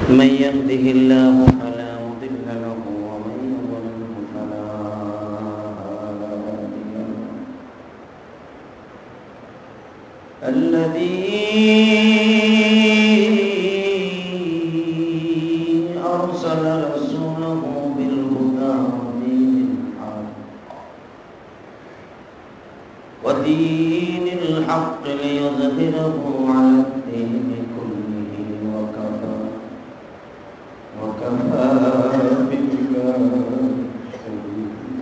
من يهده الله فلا مضل له ومن يضلل فلا هادي له. الذي أرسل رسوله بالهدى ودين الحق ليظهره على الدين كله وكفى بالله شهيدا.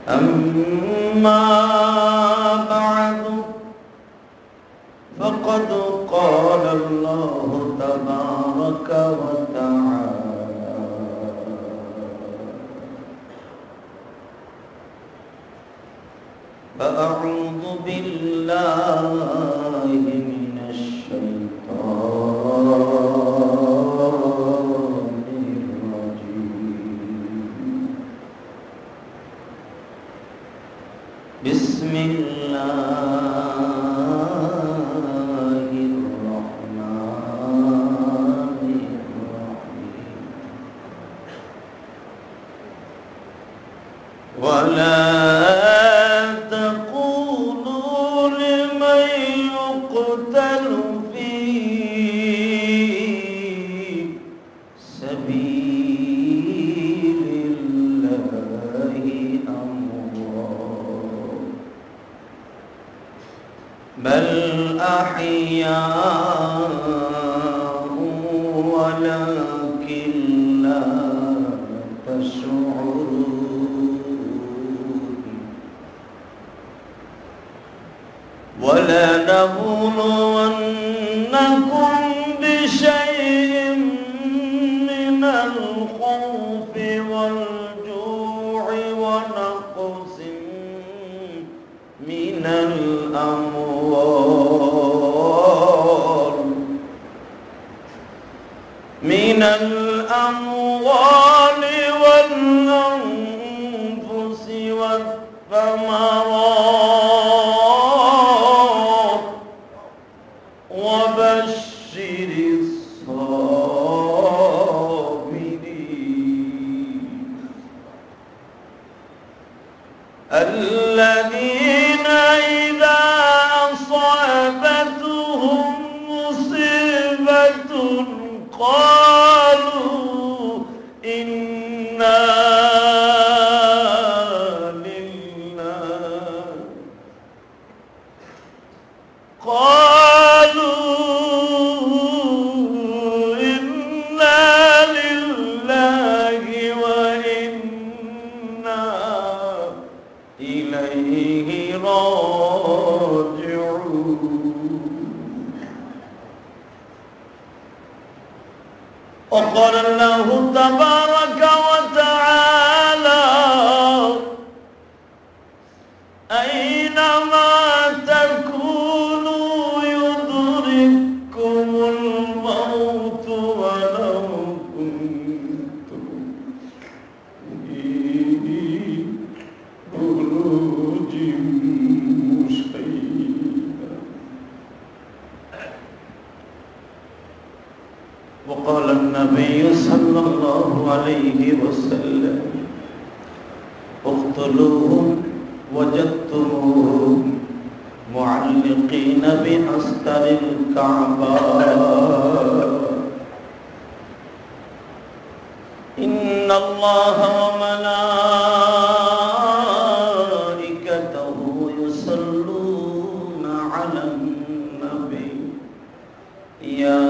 أما بعد فقد قال الله تبارك وتعالى: فأعوذ بالله من الشيطان الرجيم. بسم الله الرحمن الرحيم. ولا بل أحياء ولكن لا تشعرون. ولنبلونكم بشيء من الخوف والجوع ونقص من الأموال والأنفس والثمرات وبشر الصابرين الذين إذا أصابتهم مصيبة قالوا إنا لله وإنا إليه راجعون. وقال الله تبارك وتعالى: أينما تكونوا يدرككم الموت ولو كنتم في بروج مشيدة. وقال النبي صلى الله عليه وسلم: اقتلوهم وجدتموهم معلقين بأستر الكعبة. إن الله وملائكته يصلون على النبي يا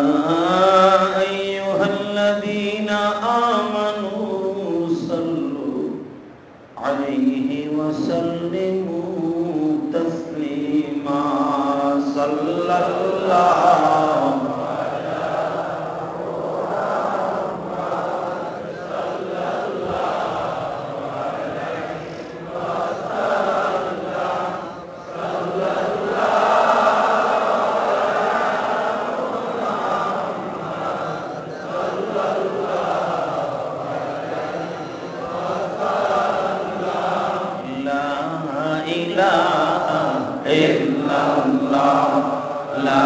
أيها الذين آمنوا صلوا عليه وسلموا تسليما. صلى الله إله إلا الله لا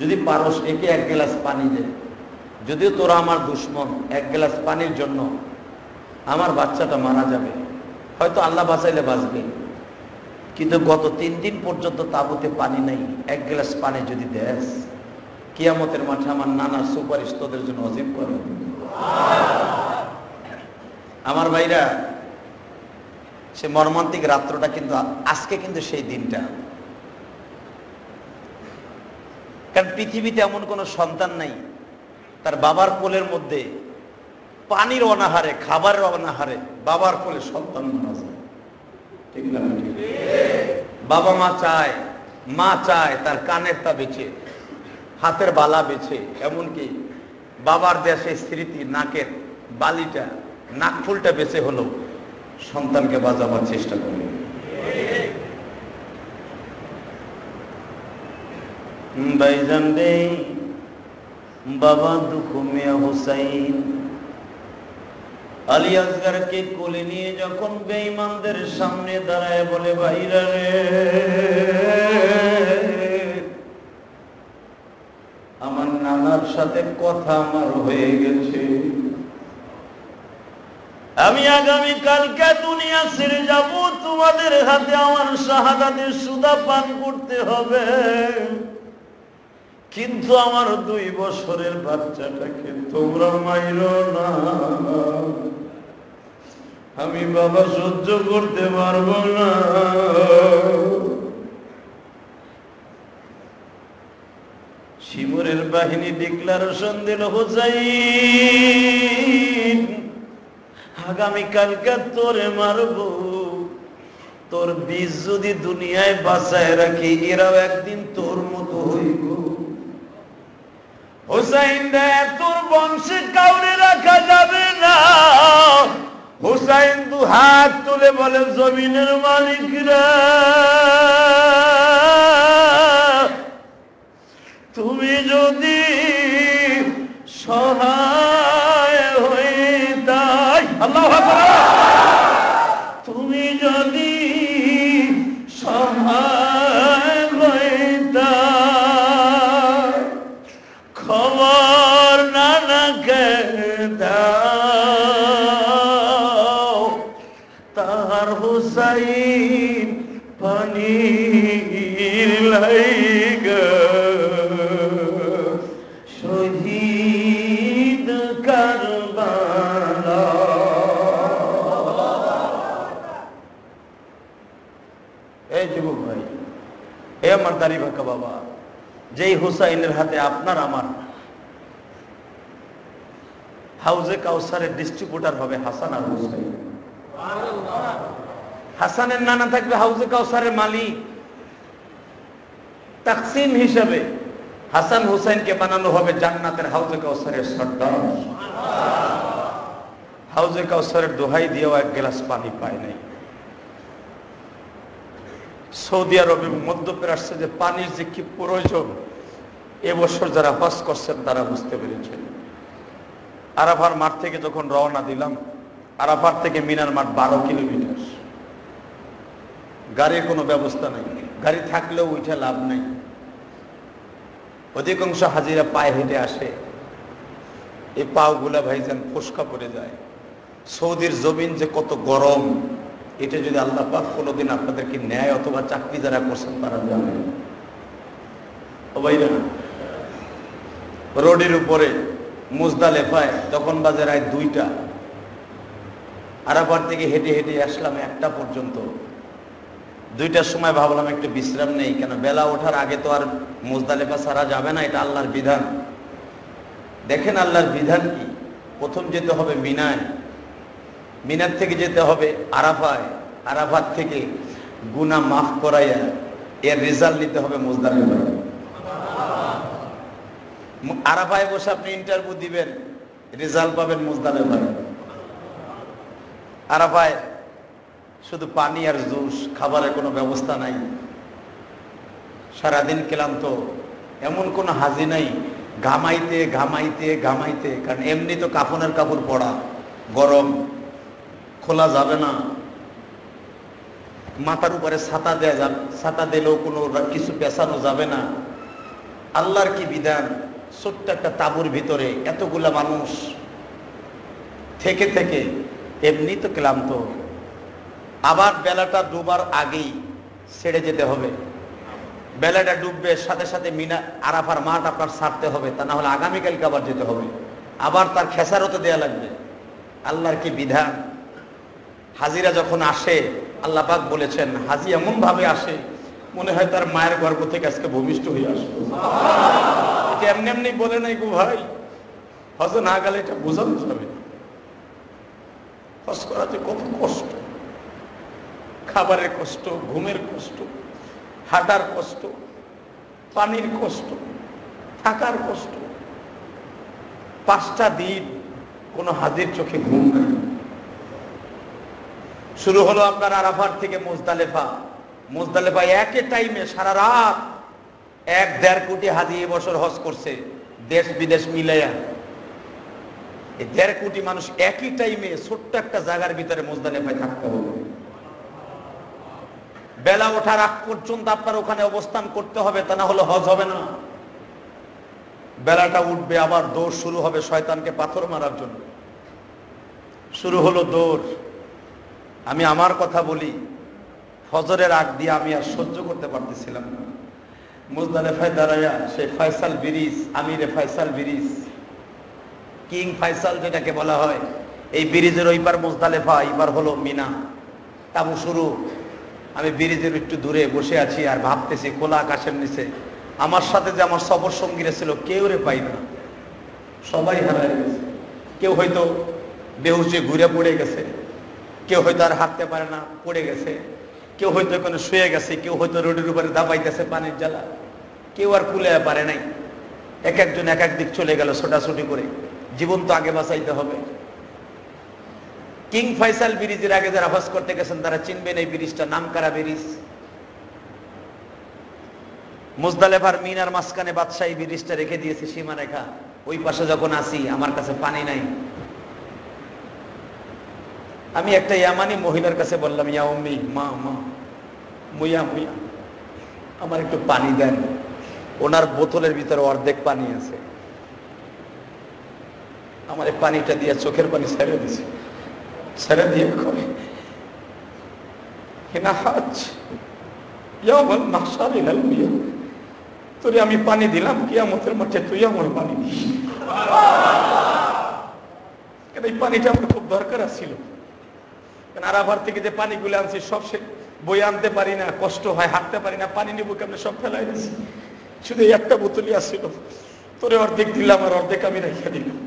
যদি পারস একে 1 গ্লাস পানি দে, যদিও তোরা আমার দুশ্মন, 1 গ্লাস পানির জন্য আমার বাচ্চাটা মারা যাবে, হয়তো আল্লাহ বাঁচাইলে বাঁচবে, কিন্তু গত 3 দিন পর্যন্ত তাবুতে পানি নেই, 1 গ্লাস পানি যদি দেস, কিয়ামতের মাঠে আমার নানার সুপারিশ তোদের জন্য অজীব করে। আমার ভাইরা, সে মর্মান্তিক রাত্রটা কিন্তু আজকে, কিন্তু সেই দিনটা। কারণ পৃথিবীতে এমন কোন সন্তান নাই তার বাবার কোলের মধ্যে পানির অনাহারে, খাবারের অনাহারে বাবার কোলে সন্তান মারা যায়, ঠিক না? বাবা মা চায় তার কানের তা বেঁচে, হাতের বালা বেঁচে, এমনকি বাবার দেশে স্মৃতি নাকের বালিটা, নাকফুলটা বেঁচে হলো সন্তানকে বাঁচাবার চেষ্টা করে। ভাইজান রে, বাবা দুঃখ মিয়া হুসাইন আলী আসগরকে কোলে নিয়ে যখন বেঈমানদের সামনে দাঁড়ায় বলে, ভাইরা রে, আমার নানার সাথে কথা আমার হয়ে গেছে, আমি আগামী কালকে দুনিয়া ছেড়ে যাব, তোমাদের হাতে আমার শাহাদাতের সুদা পান করতে হবে, কিন্তু আমার 2 বছরের বাচ্চাটাকে তোমরা মাইরো না, আমি বাবা সহ্য করতে পারবো না। শিমুরের বাহিনী ডিক্লারেশন দিল, হুসাইন আগামীকালকে তোরে মারবো, তোর বীজ যদি দুনিয়ায় বাঁচায় রাখি, এরাও একদিন তোর মতো হইব। হুসাইন রে, তোর বংশে কাউরে রাখা যাবে না। হুসাইন 2 হাত তুলে বলে, জমিনের মালিকরা, তুমি যদি সহায় হইতাই, আল্লাহু আকবার, তুমি যদি সহায় হইতাই, খবর নানাকে দাও, তার হুসাইন পানির লাইগা শহীদ কারবালা। এই যুবক ভাই, এ আমার দাড়ি বাঁকা বাবা, যেই হুসাইনের হাতে আপনার আমার হাউজে কাউসারের ডিস্ট্রিবিউটার হবে হাসান আর হুসাইন। হাসানের নানা থাকবে হাউজে কাউসারের মালিক, তাকসিম হিসাবে হাসান হুসাইনকে বানানো হবে জান্নাতের হাউজে কাউসারের সর্দার। হাউজে কাউসারের দোহাই দিয়েও 1 গ্লাস পানি পায় নাই। সৌদি আরবে, মধ্যপ্রাচ্যে যে পানির যে কি প্রয়োজন, এবছর যারা হজ করছেন তারা বুঝতে পেরেছেন। আরাফার মাঠ থেকে যখন রওনা দিলাম, আরাফার থেকে মিনার মাঠ 12 কিলোমিটার, গাড়ির কোনো ব্যবস্থা নাই, গাড়ি থাকলেও উঠে লাভ নাই। অধিকাংশ হাজিরা পায়ে হেঁটে আসে, এই পাও গুলা ভাইজান ফোসকা পড়ে যায়। সৌদির জমিন যে কত গরম, এটা যদি আল্লাহ পাক কোনোদিন আপনাদেরকে ন্যায় অথবা চাকরি যারা করছেন তারা জানেন। ও ভাইরা, রোডের উপরে মুজদালেফায় তখন বাজে রাত 2টা, আরাফার থেকে হেঁটে হেঁটে আসলাম 1টা পর্যন্ত। 2টার সময় ভাবলাম একটু বিশ্রাম নেই, কেন বেলা ওঠার আগে তো আর মুজদালেফা ছাড়া যাবে না, এটা আল্লাহর বিধান। দেখেন আল্লাহর বিধান কি, প্রথম যেতে হবে মিনায়, মিনার থেকে যেতে হবে আরাফায়, আরাফাত থেকে গুনাহ মাফ করাইয়া এর রেজাল্ট নিতে হবে মুজদালেফায়। আরাফায় বসে আপনি ইন্টারভিউ দিবেন, রেজাল্ট পাবেন মুজদালেফায়। আরাফায় শুধু পানি আর জুস, খাবারের কোনো ব্যবস্থা নাই, সারাদিন ক্লান্ত, এমন কোনো হাজি নাই, ঘামাইতে ঘামাইতে ঘামাইতে, কারণ এমনি তো কাফনের কাপড় পরা, গরম, খোলা যাবে না, মাথার উপরে ছাতা দেয়া যাবে, ছাতা দিলেও কোনো কিছু পেছানো যাবে না, আল্লাহর কি বিধান, ছোট্ট একটা তাঁবুর ভিতরে এতগুলা মানুষ থেকে থেকে এমনি তো ক্লান্ত, আবার বেলাটা ডুবার আগেই ছেড়ে যেতে হবে। বেলাটা ডুববে সাথে সাথে মিনা আরাফার মাঠ আপনার ছাড়তে হবে, তা না হলে আগামীকালকে আবার যেতে হবে, আবার তার খেসারত দেয়া লাগবে। আল্লাহর কি বিধান। হাজিরা যখন আসে আল্লাহ পাক বলেছেন হাজি এমন ভাবে আসে মনে হয় তার মায়ের গর্ভ থেকে আজকে ভূমিষ্ঠ হয়ে আসবে। এটা এমনি এমনি বলে নাই গো ভাই, হজ না গেলে এটা বোঝানো যাবে। হজ করাতে কত কষ্ট, খাবারের কষ্ট, ঘুমের কষ্ট, হাঁটার কষ্ট, পানির কষ্ট, থাকার কষ্ট। 5টা দিন কোন হাজির চোখে ঘুম নাই। শুরু হলো আপনার আরাফাত থেকে মুজদালেফা। মুজদালেফা একই টাইমে সারা রাত 1-1.5 কোটি হাজি এবছর হজ করছে, দেশ বিদেশ মিলাইয়া। 1.5 কোটি মানুষ একই টাইমে ছোট্ট একটা জায়গার ভিতরে মুজদালেফায় থাকতে হবে। বেলা ওঠার আগ পর্যন্ত আপনার ওখানে অবস্থান করতে হবে, তা না হলে হজ হবে না। বেলাটা উঠবে, আবার দৌড় শুরু হবে শয়তানকে পাথর মারার জন্য। শুরু হলো দৌড়। আমি আমার কথা বলি, ফজরের আগ দিয়ে আমি আর সহ্য করতে পারতেছিলাম না। মুজদালেফায় দাঁড়াইয়া সেই ফয়সাল ব্রিজ, আমিরে ফয়সাল ব্রিজ, কিং ফয়সাল যেটাকে বলা হয়, এই ব্রিজের ওই পার মুজদালেফা, এইবার হলো মিনা। তাবু শুরু। আমি ব্রিজের একটু দূরে বসে আছি আর ভাবতেছি খোলা আকাশের নিচে আমার সাথে যে আমার সফর সঙ্গীরা ছিল কেউ রে পাই না, সবাই হারায় গেছে। কেউ হয়তো বেহুশে ঘুরে পড়ে গেছে, কেউ হয়তো আর হাঁটতে পারে না, পড়ে গেছে, কেউ হয়তো এখানে শুয়ে গেছে, কেউ হয়তো রোডের উপরে দাবাইতেছে পানির জ্বালা, কেউ আর কুলে পারে নাই। এক একজন এক এক দিক চলে গেল ছোটাছুটি করে। জীবন তো আগে বাঁচাইতে হবে। কিং ফয়সাল ব্রিজের আগে যারা হজ করতে গেছেন তারা চিনবেন এই ব্রিজটা, নামকারা ব্রিজ। মুজদালেফার মিনার মাঝখানে বাদশাহী ব্রিজটা রেখে দিয়েছে সীমারেখা। ওই পাশে যখন আসি আমার কাছে পানি নাই। আমি একটা ইয়ামানি মহিলার কাছে বললাম, ইয়া উম্মি, মা মা, মুয়া মুয়া, আমার একটু পানি দেন। ওনার বোতলের ভিতরে অর্ধেক পানি আছে। আমার এই পানিটা দিয়ে চোখের পানি ছেড়ে দিছে, ছেড়ে দিয়ে করে তোরে আমি পানি দিলাম, কিয়ামতের মাঠে তুই আমার পানি দিস। এই পানিটা আমার খুব দরকার ছিল। আরাফার থেকে যে পানিগুলো আনছি সব সে বই আনতে পারি না, কষ্ট হয়, হাঁটতে পারি না, পানি নিবো কেমন, সব ফেলাই দিচ্ছি। শুধু একটা বোতলই আসছিল, তোরে অর্ধেক দিলাম আর অর্ধেক আমি রেখে দিলাম।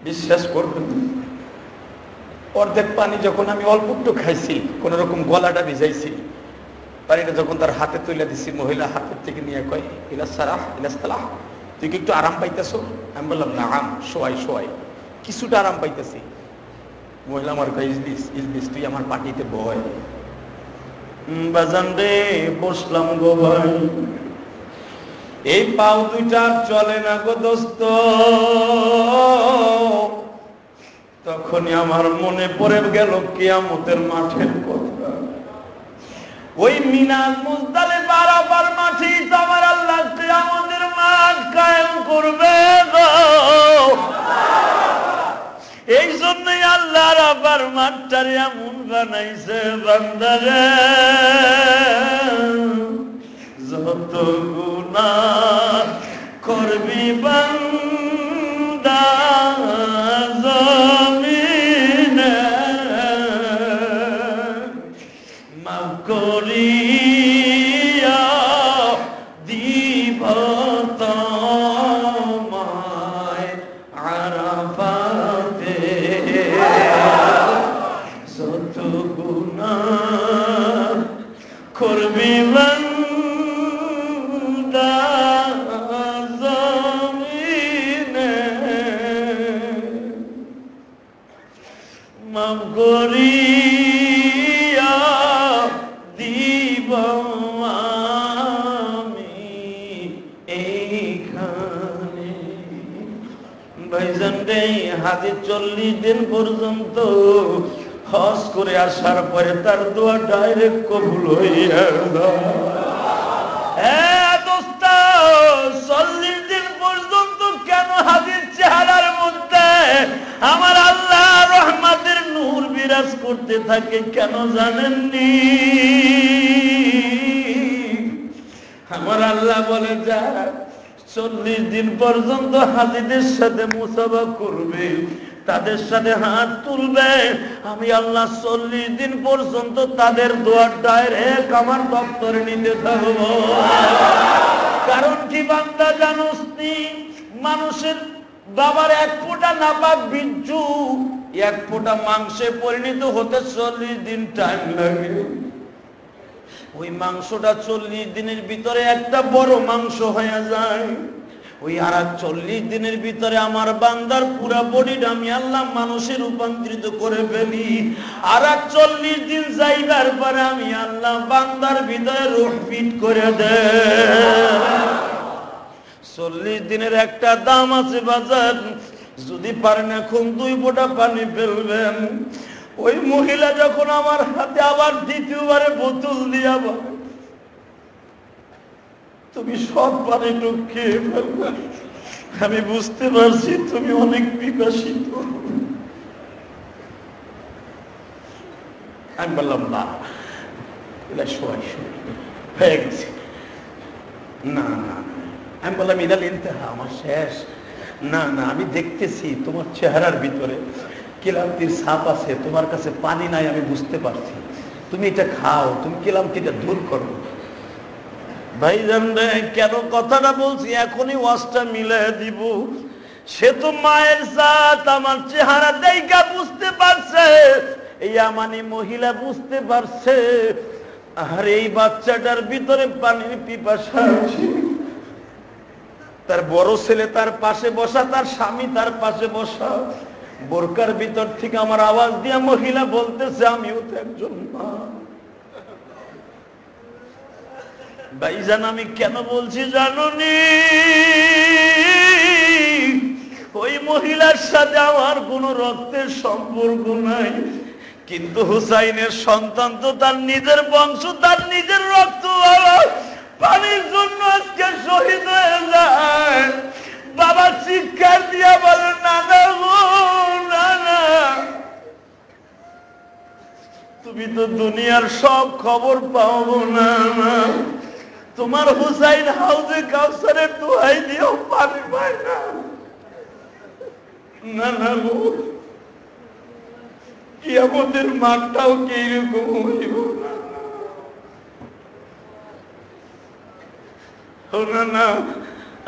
বিশ্বাস করবেন, অর্ধেক পানি যখন আমি অল্প একটু খাইছি, কোন রকম গলাটা ভিজাইছি, পানিটা যখন তার হাতে তুলে দিছি, মহিলা হাতের থেকে নিয়ে কয়, ইলাস সালাহ ইলাস সালাহ, তুই কি একটু আরাম পাইতেছো? আমি বললাম না, শোয়াই শোয়াই, কিছুটা আরাম পাইতেছি। মহিলা আমার কয়, ইজলিস ইজলিস, তুই আমার পাটিতে বয়। বাজান রে, বসলাম গো ভাই, এই পাও দুইটা চলে না গো দোস্ত। তখনই আমার মনে পড়ে গেল কিয়ামতের মাঠের কথা। ওই মিনার মুজদালিফা আরাফার মাঠে তো আমার আল্লাহ কিয়ামতের মাঠ কায়েম করবে গো। এই জন্যই আল্লাহ আরাফার মাঠটারে এমন বানাইছে, বান্দারে যত গুনাহ করবি বান্দা জমিনে, মাফ করিয়া দিব তোমায় আরাফাতে। যত গুনাহ করবি বান্দা জমিনে, মাফ করিয়া দিব আমি এইখানে। ভাইজান রে, হাজি 40 দিন পর্যন্ত হজ করে আসার পরে তার দোয়া ডাইরেক্ট কবুল হইয়া যায়। আমার আল্লাহ রহমতের নূর বিরাজ করতে থাকে। কেন জানেননি? আমার আল্লাহ বলে যা 40 দিন পর্যন্ত হাজিদের সাথে মুসাফা করবে, তাদের সাথে হাত তুলবে, আমি আল্লাহ 40 দিন পর্যন্ত তাদের দোয়ার ডাইরেক্ট আমার দপ্তরে নিতে থাকবো। কারণ কি বান্দা জানোস নি, মানুষের বাবার এক ফোঁটা নাপাক বিজ্জু 1 ফোঁটা মাংসে পরিণত হতে 40 দিন টাইম লাগে। ওই মাংসটা 40 দিনের ভিতরে একটা বড় মাংস হয়ে যায়। ওই আর 40 দিনের ভিতরে আমার বান্দার পুরা বডিটা আমি আল্লাহ মানুষে রূপান্তরিত করে ফেলি। আর 40 দিন যাইবার পরে আমি আল্লাহ বান্দার ভিতরে রূহ ফিট করে দেই। 40 দিনের একটা দাম আছে বাজার, যদি পারেন এখন 2 ফোঁটা পানি ফেলবেন। ওই মহিলা যখন আমার হাতে আবার দ্বিতীয়বারে বোতল দিয়া বলে তুমি সব পানি খেয়ে ফেলবে, আমি বুঝতে পারছি তুমি অনেক পিপাসিত। আমি বললাম না, সবাই হয়ে গেছে। না না, আমি বললাম ইদাল ইন্তেহা, আমার শেষ। না না, আমি দেখতেছি তোমার চেহারার ভিতরে ক্লান্তির ছাপ আছে, তোমার কাছে পানি নাই, আমি বুঝতে পারছি। তুমি এটা খাও, তুমি ক্লান্তিটা দূর করো। ভাইজান রে, কেন কথাটা বলছি এখনই ওয়াজটা মিলাই দিব। সে তো মায়ের জাত, আমার চেহারা দেখা বুঝতে পারছে, এই আমানি মহিলা বুঝতে পারছে আর এই বাচ্চাটার ভিতরে পানির পিপাসা আছে। তার বড় ছেলে তার পাশে বসা, তার স্বামী তার পাশে বসা। বোরকার ভিতর থেকে আমার আওয়াজ দিয়া মহিলা বলতেছে আমিও তো একজন মা। ভাইজান আমি কেন বলছি জানুনি, ওই মহিলার সাথে আমার কোনো রক্তের সম্পর্ক নাই, কিন্তু হুসাইনের সন্তান তো তার নিজের বংশ, তার নিজের রক্ত। পানির জন্য আজকে শহীদ হয়ে যায়। বাবা চিৎকার দিয়া বলে না না গো, না না, তুমি তো দুনিয়ার সব খবর পাও না, তোমার হুসাইন হাউজে কাউসারের দোহাই দিয়েও পানি পায় না। না না গো, কিয়ামতের মাঠটাও কি এরকম হইব না? না,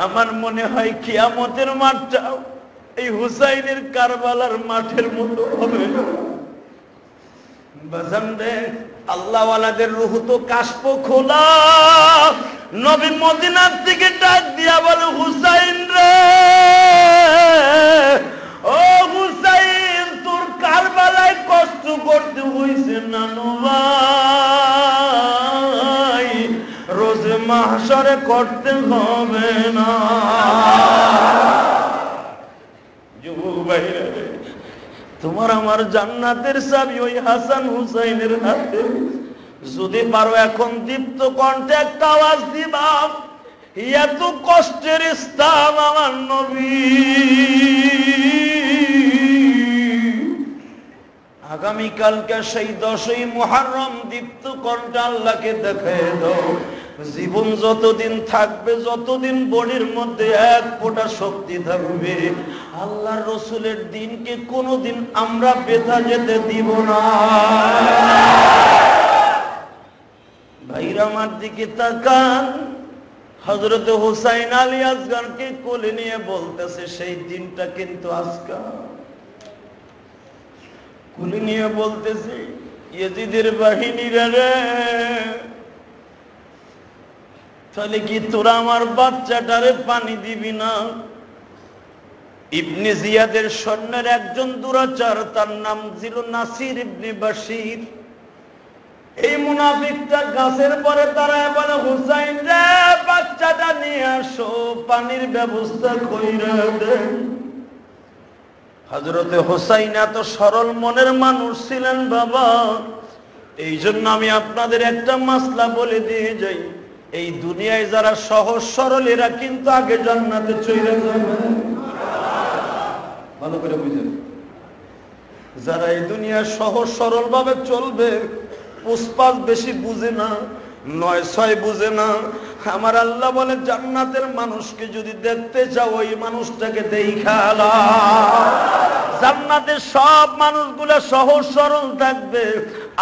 আমার মনে হয় কিয়ামতের মাঠটাও এই হুসাইনের কারবালার মাঠের মতো হবে না। বাজান রে, আল্লাহওয়ালাদের রূহ তো কাশপ খোলা। নবী মদিনার থেকে ডাক দিয়া বলে হুসাইন রে, ও হুসাইন, তোর কারবালায় কষ্ট করতে হইছে নানু ভাই, রোজে মাহশরে করতে হবে না। যুবক ভাইরা, তোমার আমার জান্নাতের চাবি ওই হাসান হুসাইনের হাতে। যদি পারো এখন দীপ্ত কণ্ঠে একটা আওয়াজ দিবা, এত কষ্টের স্থান আমার নবী। আগামীকালকে সেই 10ই মুহররম দীপ্ত কণ্ঠে আল্লাহকে দেখায় দাও। জীবন যতদিন থাকবে, যতদিন বডির মধ্যে 1 ফোঁটা শক্তি থাকবে, আল্লাহর রসুলের দিনকে কোনোদিন আমরা বেথা যেতে দিব না। ভাইরা আমার দিকে তাকান, হযরত হুসাইন আলী আসগরকে কোলে নিয়ে বলতেছে সেই দিনটা কিন্তু আজকে। কোলে নিয়ে বলতেছে ইয়েজিদের বাহিনীরা রে, তাহলে কি তোরা আমার বাচ্চাটারে পানি দিবি না? ইবনে জিয়াদের সৈন্যের একজন দুরাচার, তার নাম ছিল নাসির ইবনে বাশির। এই মুনাফিকটা গাছের পরে তারা বলে হুসাইন রে, বাচ্চাটা নিয়ে আসো, পানির ব্যবস্থা কইরা দেন। হযরতে হুসাইন এত সরল মনের মানুষ ছিলেন বাবা। এই জন্য আমি আপনাদের একটা মাসলা বলে দিয়ে যাই, এই দুনিয়ায় যারা সহজ সরল এরা কিন্তু আগে জান্নাতে চলে যাবে। ভালো করে বুঝেন, যারা এই দুনিয়া সহজ সরল ভাবে চলবে, পুষ্পাস বেশি বুঝে না, 9-6 বুঝে না, আমার আল্লাহ বলে জান্নাতের মানুষকে যদি দেখতে চাও ওই মানুষটাকে দেখা নাও। জান্নাতের সব মানুষগুলা সহজ সরল থাকবে।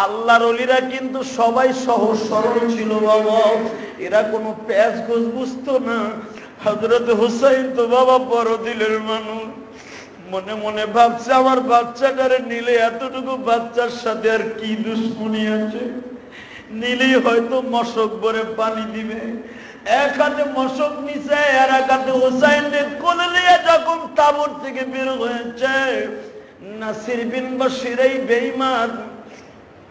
আল্লাহর ওলিরা কিন্তু সবাই সহজ সরল ছিল বাবা, এরা কোনো প্যাঁচ গোছ বুঝতো না। হযরত হুসাইন তো বাবা বড় দিলের মানুষ, মনে মনে ভাবছে আমার বাচ্চাটারে নিলে এতটুকু বাচ্চার সাথে আর কি দুশ্মনী আছে, নিলেই হয়তো মশক ভরে পানি দিবে। এক হাতে মশক নিচে আর এক হাতে হুসাইনকে কোলে নিয়ে যখন তাবুর থেকে বের হয়েছে, নাসির বিন বশির এই বেঈমান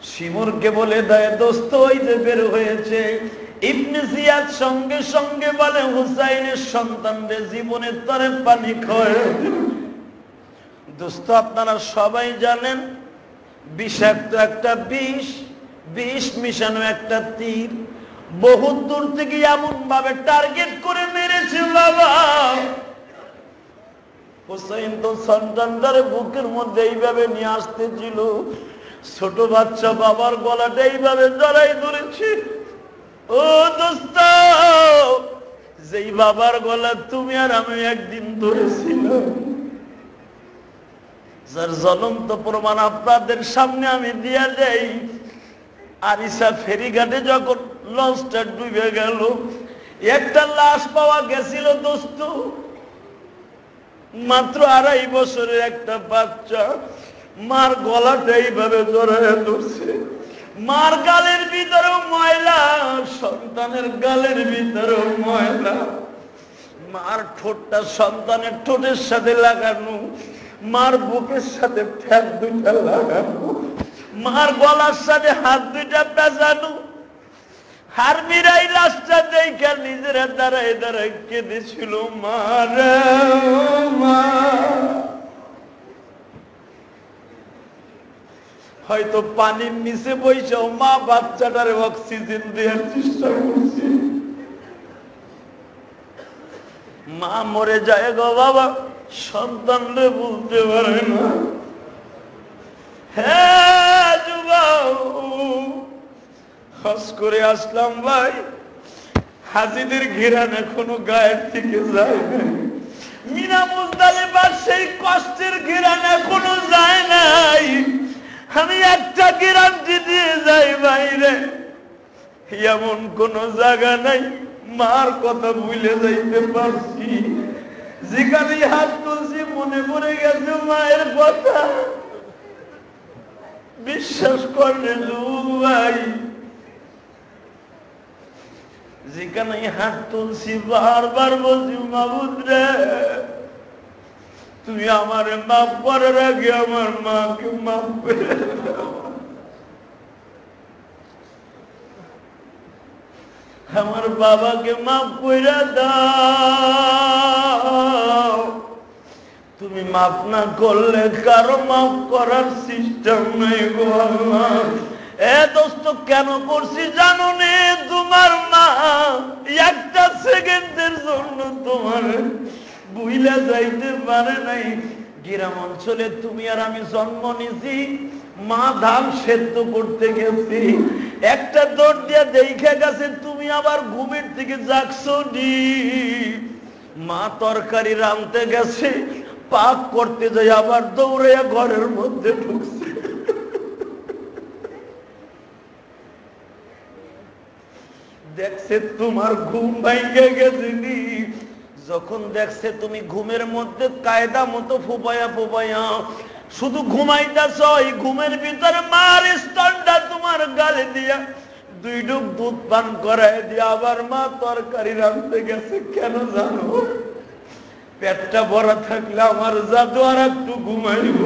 শিমুরকে বলে দেয়, দোস্ত ওই যে বের হয়েছে। ইবনে জিয়াদ সঙ্গে সঙ্গে বলে, হুসাইনের সন্তানদের জীবনের তরে পানি খায়। দোস্ত আপনারা সবাই জানেন বিষাক্ত একটা বিষ মিশানো একটা তীর বহু দূর থেকে এমন ভাবে টার্গেট করে মেরেছে বাবা। হুসাইন তো সন্তানটারে বুকের মধ্যে এইভাবে নিয়ে আসতেছিল, ছোট বাচ্চা বাবার গলাটা এইভাবে জড়াই ধরেছে। ও দোস্ত, যেই বাবার গলা তুমি আর আমি একদিন ধরেছিলাম, যার জ্বলন্ত প্রমাণ আপনাদের সামনে আমি দিয়া যাই। আরিসা ফেরিঘাটে যখন লঞ্চটা ডুবে গেল, একটা লাশ পাওয়া গেছিল দোস্ত, মাত্র 2.5 বছরের একটা বাচ্চা, মার গলাটা এইভাবে জড়ায় ধরছে। মার গালের ভিতরেও ময়লা, সন্তানের গালের ভিতরেও ময়লা। মার ঠোঁটটা সন্তানের ঠোঁটের সাথে লাগানো, মার বুকের সাথে ঠ্যাং 2টা লাগানো, মার গলার সাথে হাত 2টা পেঁচানো। হারমিরাই লাশটা দেখে নিজেরা দাঁড়ায় দাঁড়ায় কেঁদেছিল, মারে মা। হয়তো পানির নিচে বসেও মা বাচ্চাটারে অক্সিজেন দেওয়ার চেষ্টা করছে। মা মরে যায় গো বাবা, সন্তানরে বলতে পারে না। হ্যাঁ যুবক, হজ করে আসলাম ভাই, হাজিদের ঘেরান এখনো গায়ের থেকে যায় না। মিনা মুজদালিফার সেই কষ্টের ঘেরান এখনো যায় নাই। আমি একটা গ্যারান্টি দিয়ে যাই বাইরে, এমন কোন জায়গা নাই মার কথা ভুলে যাইতে পারছি। যেখানে হাত তুলছি মনে পড়ে গেছে মায়ের কথা। বিশ্বাস করলে ভাই, যেখানে হাত তুলছি বারবার বলছি, মাবুদ রে তুমি আমারে মাফ করার আগে আমার মাকে মাফ করে দাও। আমার বাবাকে মাফ করে দাও। তুমি মাফ না করলে কারো মাফ করার সিস্টেম নেই গো আল্লাহ। এ দোস্ত কেন করছি জানো নে? তোমার মা একটা সেকেন্ডের জন্য তোমার বুইলা যাইতে পারে নাই। গ্রাম অঞ্চলে তুমি আর আমি জন্ম নিছি, মা ধান সেদ্ধ করতে গেছি, একটা দৌড় দিয়া দেখে গেছে তুমি আবার ঘুমের থেকে জাগছো নি। মা তরকারি রাঁধতে গেছে, পাক করতে যাই আবার দৌড়ে ঘরের মধ্যে ঢুকছে। দেখছে তোমার ঘুম ভাঙে গেছে নি। যখন দেখছে তুমি ঘুমের মধ্যে কায়দা মতো ফুপায়া ফুপায়া শুধু ঘুমাইতেছ, এই ঘুমের ভিতরে মার স্তনটা তোমার গালে দিয়া 2 ডুব দুধ পান করায় দিয়া আবার মা তরকারি রাঁধতে গেছে। কেন জানো? পেটটা ভরা থাকলে আমার জাদু আর একটু ঘুমাইব।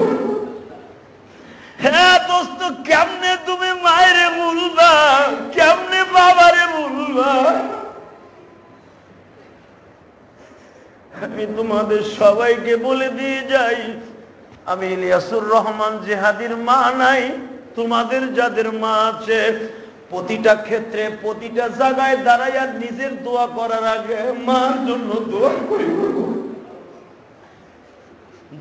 হ্যাঁ দোস্ত, কেমনে তুমি মায়েরে ভুলবা, কেমনে বাবারে ভুলবা? আমি তোমাদের সবাইকে বলে দিয়ে যাই, আমি ইলিয়াসুর রহমান জিহাদির মা নাই। তোমাদের যাদের মা আছে, প্রতিটা ক্ষেত্রে প্রতিটা জায়গায় দাঁড়াইয়া নিজের দোয়া করার আগে মার জন্য দোয়া করিব।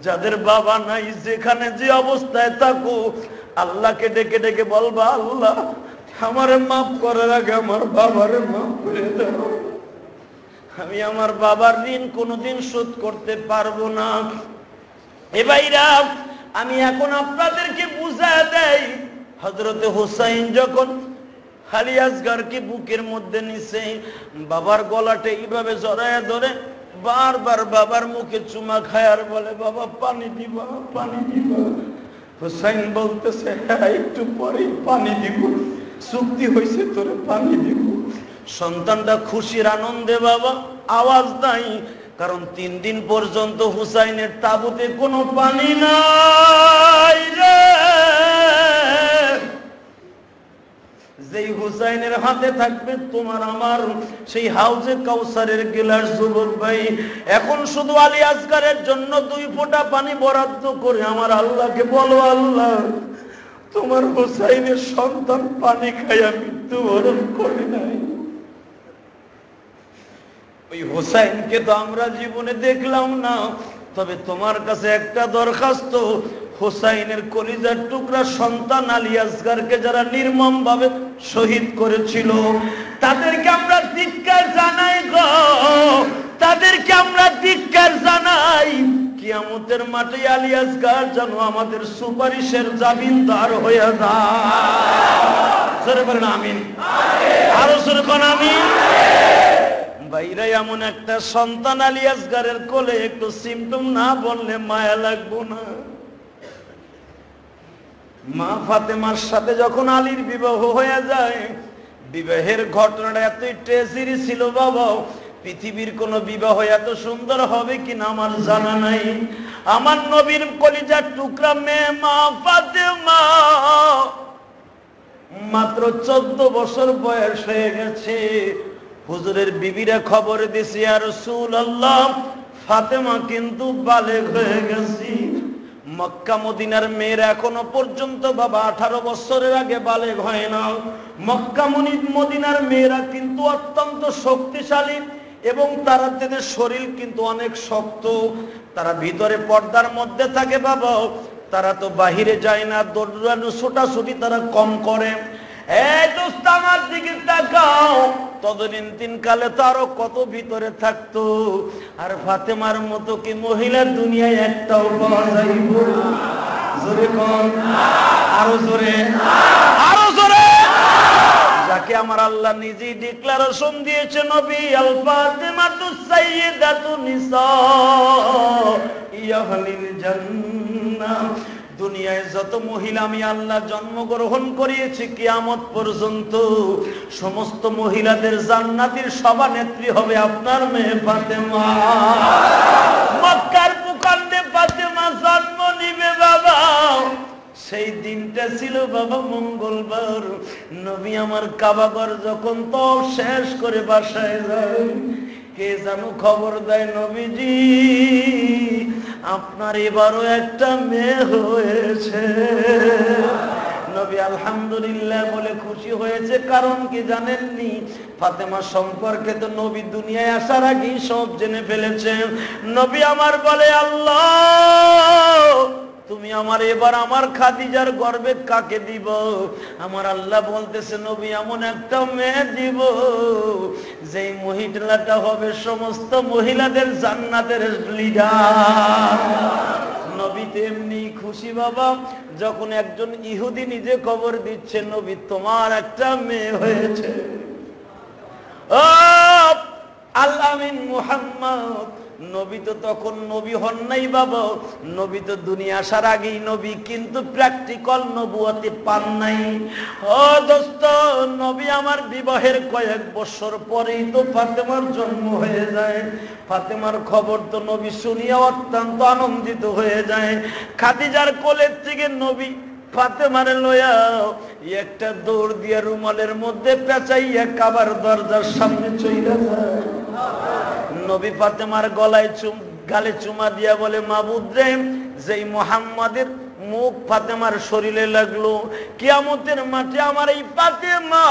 যাদের বাবা নাই, যেখানে যে অবস্থায় থাকো, আল্লাহকে ডেকে ডেকে বলবা, আল্লাহ আমারে মাফ করার আগে আমার বাবারে মাফ করে দাও। আমি আমার বাবার ঋণ কোনোদিন শোধ করতে পারবো না। এ ভাইরা, আমি এখন আপনাদেরকে বুঝায় দেই, হযরতে হুসাইন যখন আলী আসগরকে বুকের মধ্যে নিছে, বাবার গলাটা এইভাবে জড়ায় ধরে বারবার বাবার মুখে চুমা খায় আর বলে, বাবা পানি দিবা, পানি দিবা। হুসাইন বলতেছে, হ্যাঁ একটু পরেই পানি দিব, চুক্তি হয়েছে তোরে পানি দিব। সন্তানটা খুশির আনন্দে বাবা আওয়াজ নাই, কারণ 3 দিন পর্যন্ত হুসাইনের তাবুতে কোনো পানি নাই রে। যেই হুসাইনের হাতে থাকবে তোমার আমার সেই হাউজে কাউসারের গিলাস, যুবক ভাই এখন শুধু আলী আসগরের জন্য 2 ফোঁটা পানি বরাদ্দ করে আমার আল্লাহকে বলো, আল্লাহ তোমার হুসাইনের সন্তান পানি খাইয়া মৃত্যুবরণ করে নাই। ওই হুসাইনকে তো আমরা জীবনে দেখলাম না, তবে তোমার কাছে একটা দরখাস্ত, হুসাইনের কলিজার টুকরা সন্তান আলী আসগরকে যারা নির্মম ভাবে শহীদ করেছিল, তাদেরকে আমরা ধিক্কার জানাই গো, তাদেরকে আমরা ধিক্কার জানাই। কিয়ামতের মাঠে আলী আসগর যেন আমাদের সুপারিশের জামিনদার হয়ে যায়। জোরে বলেন আমিন, আরো জোরে বলেন আমিন। ভাইরা, এমন একটা সন্তান আলী আসগরের কোলে একটু সিমটম না বললে মায়া লাগবো না। মা ফাতেমার সাথে যখন আলীর বিবাহ হয়ে যায়, বিবাহের ঘটনাটা এতই ট্রেজিরি ছিল বাবা, পৃথিবীর কোন বিবাহ এত সুন্দর হবে কিনা আমার জানা নাই। আমার নবীর কলিজার টুকরা মেয়ে মা ফাতেমা মাত্র 14 বছর বয়স হয়ে গেছে। হুজুরের বিবিরা খবর দিছে, ইয়া রাসূলুল্লাহ ফাতেমা কিন্তু বালেগ হয়ে গেছে। মক্কা মদিনার মেয়েরা এখনো পর্যন্ত বাবা 18 বছরের আগে বালেগ হয় না। মক্কা মদিনার মেয়েরা কিন্তু অত্যন্ত শক্তিশালী এবং তাদের শরীর কিন্তু অনেক শক্ত, তারা ভিতরে পর্দার মধ্যে থাকে বাবা, তারা তো বাহিরে যায় না, দৌড়ানো ছোটাছুটি তারা কম করে। এই দোস্ত আমার দিকে তাকাও, তদনীতিন কালে তো আরো কত ভিতরে থাকতো। আর ফাতেমার মতো কি মহিলার দুনিয়ায় একটাও পাওয়া যাইব? জোরে কোন, আরো জোরে, আরো জোরে। যাকে আমার আল্লাহ নিজেই ডিক্লারেশন দিয়েছে, নবী আল ফাতিমাতুস সাইয়্যিদাতু নিসাঈ আহলিল জান্নাহ। দুনিয়ায় যত মহিলা আমি আল্লাহ জন্মগ্রহণ করিয়েছি কিয়ামত পর্যন্ত, সমস্ত মহিলাদের জান্নাতের সভানেত্রী হবে আপনার মেয়ে ফাতেমা। মক্কার ভূখণ্ডে ফাতেমা জন্ম নিবে বাবা। সেই দিনটা ছিল বাবা মঙ্গলবার। নবী আমার কাবাঘর যখন তো শেষ করে বাসায় যায়, কে যেন খবর দেয়, নবীজি আপনার এবারও একটা মেয়ে হয়েছে। নবী আলহামদুলিল্লাহ বলে খুশি হয়েছে, কারণ কি জানেননি? ফাতেমা সম্পর্কে তো নবী দুনিয়ায় আসার আগেই সব জেনে ফেলেছেন। নবী আমার বলে, আল্লাহ তুমি আমার এবার আমার খাদিজার গর্ভে কাকে দিব? আমার আল্লাহ বলতেছে, নবী এমন একটা মেয়ে দিব যেই মহিলাটা হবে সমস্ত মহিলাদের জান্নাতের লিডার। নবী তেমনি খুশি বাবা, যখন একজন ইহুদি নিজে খবর দিচ্ছে, নবী তোমার একটা মেয়ে হয়েছে। ও আল আমিন মুহাম্মদ, নবী তো তখন নবী হন নাই বাবা, নবী তো দুনিয়া আসার আগেই নবী, কিন্তু প্র্যাকটিক্যাল নবুয়তি পান নাই। ও দোস্ত, নবী আমার বিবাহের কয়েক বছর পরেই তো ফাতেমার জন্ম হয়ে যায়। ফাতেমার খবর তো নবী শুনিয়া অত্যন্ত আনন্দিত হয়ে যায়। খাদিজার কোলের থেকে নবী ফাতেমারে লইয়া একটা দৌড় দিয়া রুমালের মধ্যে পেঁচাইয়া কাবার দরজার সামনে চইলা যায়। নবী ফাতেমার গলায় গালে চুমা দিয়া বলে, মাবুদ রে, যেই মুহাম্মাদের মুখ ফাতেমার শরীরে লাগলো, কিয়ামতের মাঠে আমার এই ফাতেমা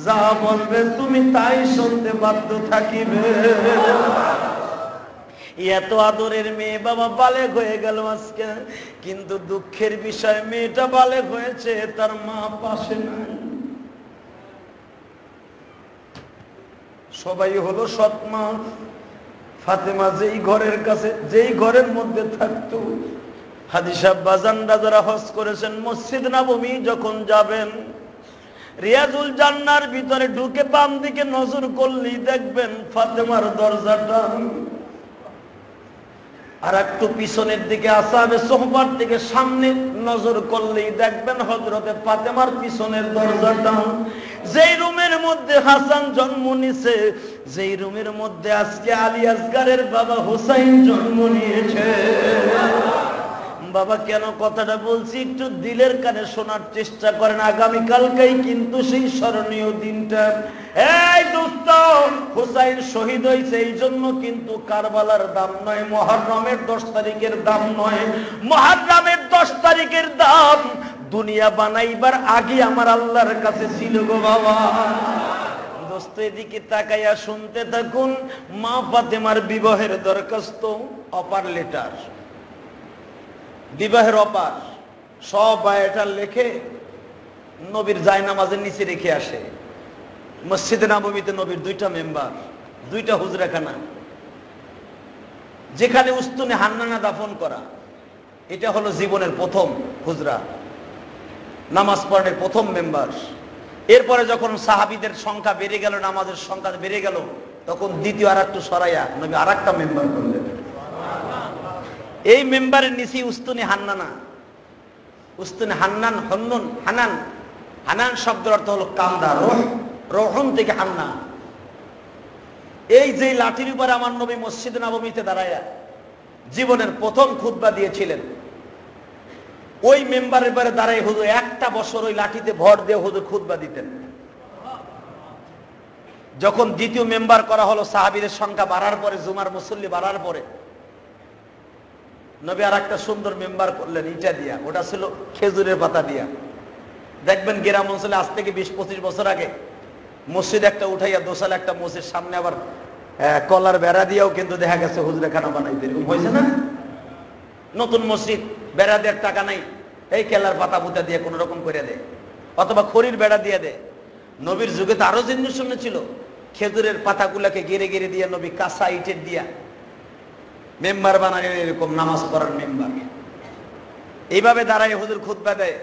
যা বলবে তুমি তাই শুনতে বাধ্য থাকিবে। এত আদরের মেয়ে বাবা বালেগ হয়ে গেল আজকে, কিন্তু দুঃখের বিষয় মেয়েটা বালেগ হয়েছে, তার মা পাশে নাই। সবাই হলো সৎ মা। ফাতেমা যেই ঘরের কাছে, যেই ঘরের মধ্যে থাকতো, হাজী সাহেব বাজানরা যারা হজ করেছেন, মসজিদ নববী যখন যাবেন, রিয়াজুল জান্নার ভিতরে ঢুকে বাম দিকে নজর করলেই দেখবেন ফাতেমার দরজাটা, আর একটু পিছনের দিকে আসহাবে সোহবার থেকে সামনে নজর করলেই দেখবেন হযরতে ফাতেমার পিছনের দরজাটা। যেই রুমের মধ্যে হাসান জন্ম নিছে, যেই রুমের মধ্যে আজকে আলী আসগারের বাবা হুসাইন জন্ম নিয়েছে। বাবা কেন কথাটা বলছি একটু দিলের কানে শোনার চেষ্টা করেন, আগামী কালকেই কিন্তু সেই স্মরণীয় দিনটা। এই দোস্ত, হুসাইন শহীদ হয়েছে, এই জন্য কিন্তু কারবালার দাম নয়, মুহররমের 10 তারিখের দাম নয়, মুহররমের 10 তারিখের দাম দুনিয়া বানাইবার আগে আমার আল্লাহর কাছে ছিল গো বাবা। দোস্ত এদিকে তাকাইয়া শুনতে থাকুন। মা ফাতেমার বিবাহের দরখাস্ত, অফার লেটার, বিবাহের অপার সব বায়োডাটা লেখে নবীর জায়নামাজের নিচে রেখে আসে। মসজিদে নববীতে নবীর 2টা মেম্বার, 2টা হুজরাখানা, যেখানে উস্তুনে হান্নানা দাফন করা। এটা হলো জীবনের প্রথম হুজরা, নামাজ পড়ানোর প্রথম মেম্বার। এরপরে যখন সাহাবীদের সংখ্যা বেড়ে গেল, নামাজের সংখ্যা বেড়ে গেল, তখন দ্বিতীয় আর একটু সরাইয়া নবী আর একটা মেম্বার করলেন। এই মেম্বারের নিচে উস্তুনে হান্নানা, উস্তুনে হান্নান, হন্নুন, হানান। হানান শব্দের অর্থ হলো কান্দা, রোহন থেকে হান্না। এই যে লাঠির উপরে আমার নবী মসজিদে নববীতে দাঁড়ায়া জীবনের প্রথম খুতবা দিয়েছিলেন, ওই মেম্বারের পরে দাঁড়ায় হুজুর একটা বছর ওই লাঠিতে ভর দিয়ে হুজুর খুতবা দিতেন। যখন দ্বিতীয় মেম্বার করা হলো, সাহাবীদের সংখ্যা বাড়ার পরে, জুমার মুসল্লি বাড়ার পরে, নবী আর একটা সুন্দর মেম্বার করলেন ইটা দিয়া, ওটা ছিল খেজুরের পাতা দিয়া। দেখবেন গ্রাম অঞ্চলে আজ থেকে 20-25 বছর আগে মসজিদ একটা উঠাইয়া দোসাল একটা মসজিদ সামনে আবার কলার বেড়া দিয়েও কিন্তু দেখা গেছে হুজরাখানা বানাইতে, হয়েছে না? নতুন মসজিদ, বেড়া দেওয়ার টাকা নাই, এই কেলার পাতা পুতা দিয়ে কোন রকম করে দেয়, অথবা খড়ির বেড়া দিয়ে দেয়। নবীর যুগে তো আরো জিনিস ছিল, খেজুরের পাতাগুলাকে গেড়ে গেড়ে দিয়ে নবী কাঁচা ইটের দিয়া মেম্বার বানালেন, এরকম নামাজ পড়ার মেম্বার। এইভাবে দাঁড়ায় হুজুর খুতবা দেয়।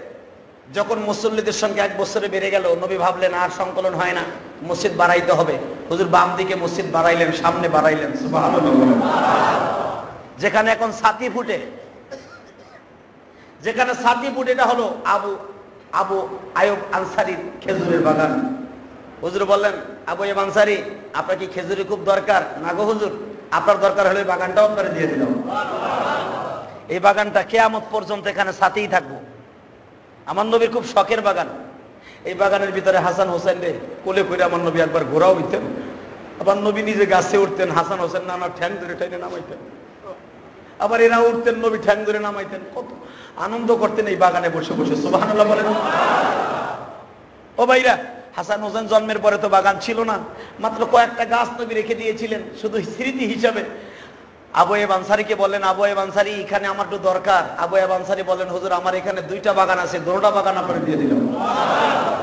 যখন মুসল্লিদের সঙ্গে 1 বছরে বেড়ে গেল, নবী ভাবলেন আর সংকলন হয় না, মসজিদ বাড়াইতে হবে। হুজুর বাম দিকে মসজিদ বাড়াইলেন, সামনে বাড়াইলেন, সুবহানাল্লাহ। যেখানে এখন ছাতি ফুটে, যেখানে ছাতি ফুটে, এটা হলো আবু আয়ুব আনসারীর খেজুরের বাগান। হুজুর বললেন, আবু আয়ুব আনসারী, আপনার কি খেজুরের খুব দরকার? না গো হুজুর, আপনার দরকার হলে বাগানটাও আপনারা দিয়ে দিলাম। এই বাগানটা কিয়ামত পর্যন্ত এখানে সাথেই থাকবো। আমার নবীর খুব শখের বাগান। এই বাগানের ভিতরে হাসান হোসেন রে কোলে করে আমার নবী একবার ঘোরাও হইতেন। আবার নবী নিজে গাছে উঠতেন, হাসান হোসেন নানা ঠ্যাং ধরে ঠেনে নামাইতেন। আবার এরা উঠতেন, নবী ঠ্যাং ধরে নামাইতেন। কত আনন্দ করতেন এই বাগানে বসে বসে, সুবহানাল্লাহ বলেন। ও ভাইরা, হাসান হোসেন জন্মের পরে তো বাগান ছিল না, মাত্র কয়েকটা গাছ নবী রেখে দিয়েছিলেন শুধু স্মৃতি হিসাবে। আবু আয়ুব আনসারীকে বললেন, আবু আয়ুব আনসারী, এখানে আমার একটু দরকার। আবু আয়ুব আনসারী বলেন, হুজুর আমার এখানে 2টা বাগান আছে, 2টা বাগান আপনার দিয়ে দিলাম।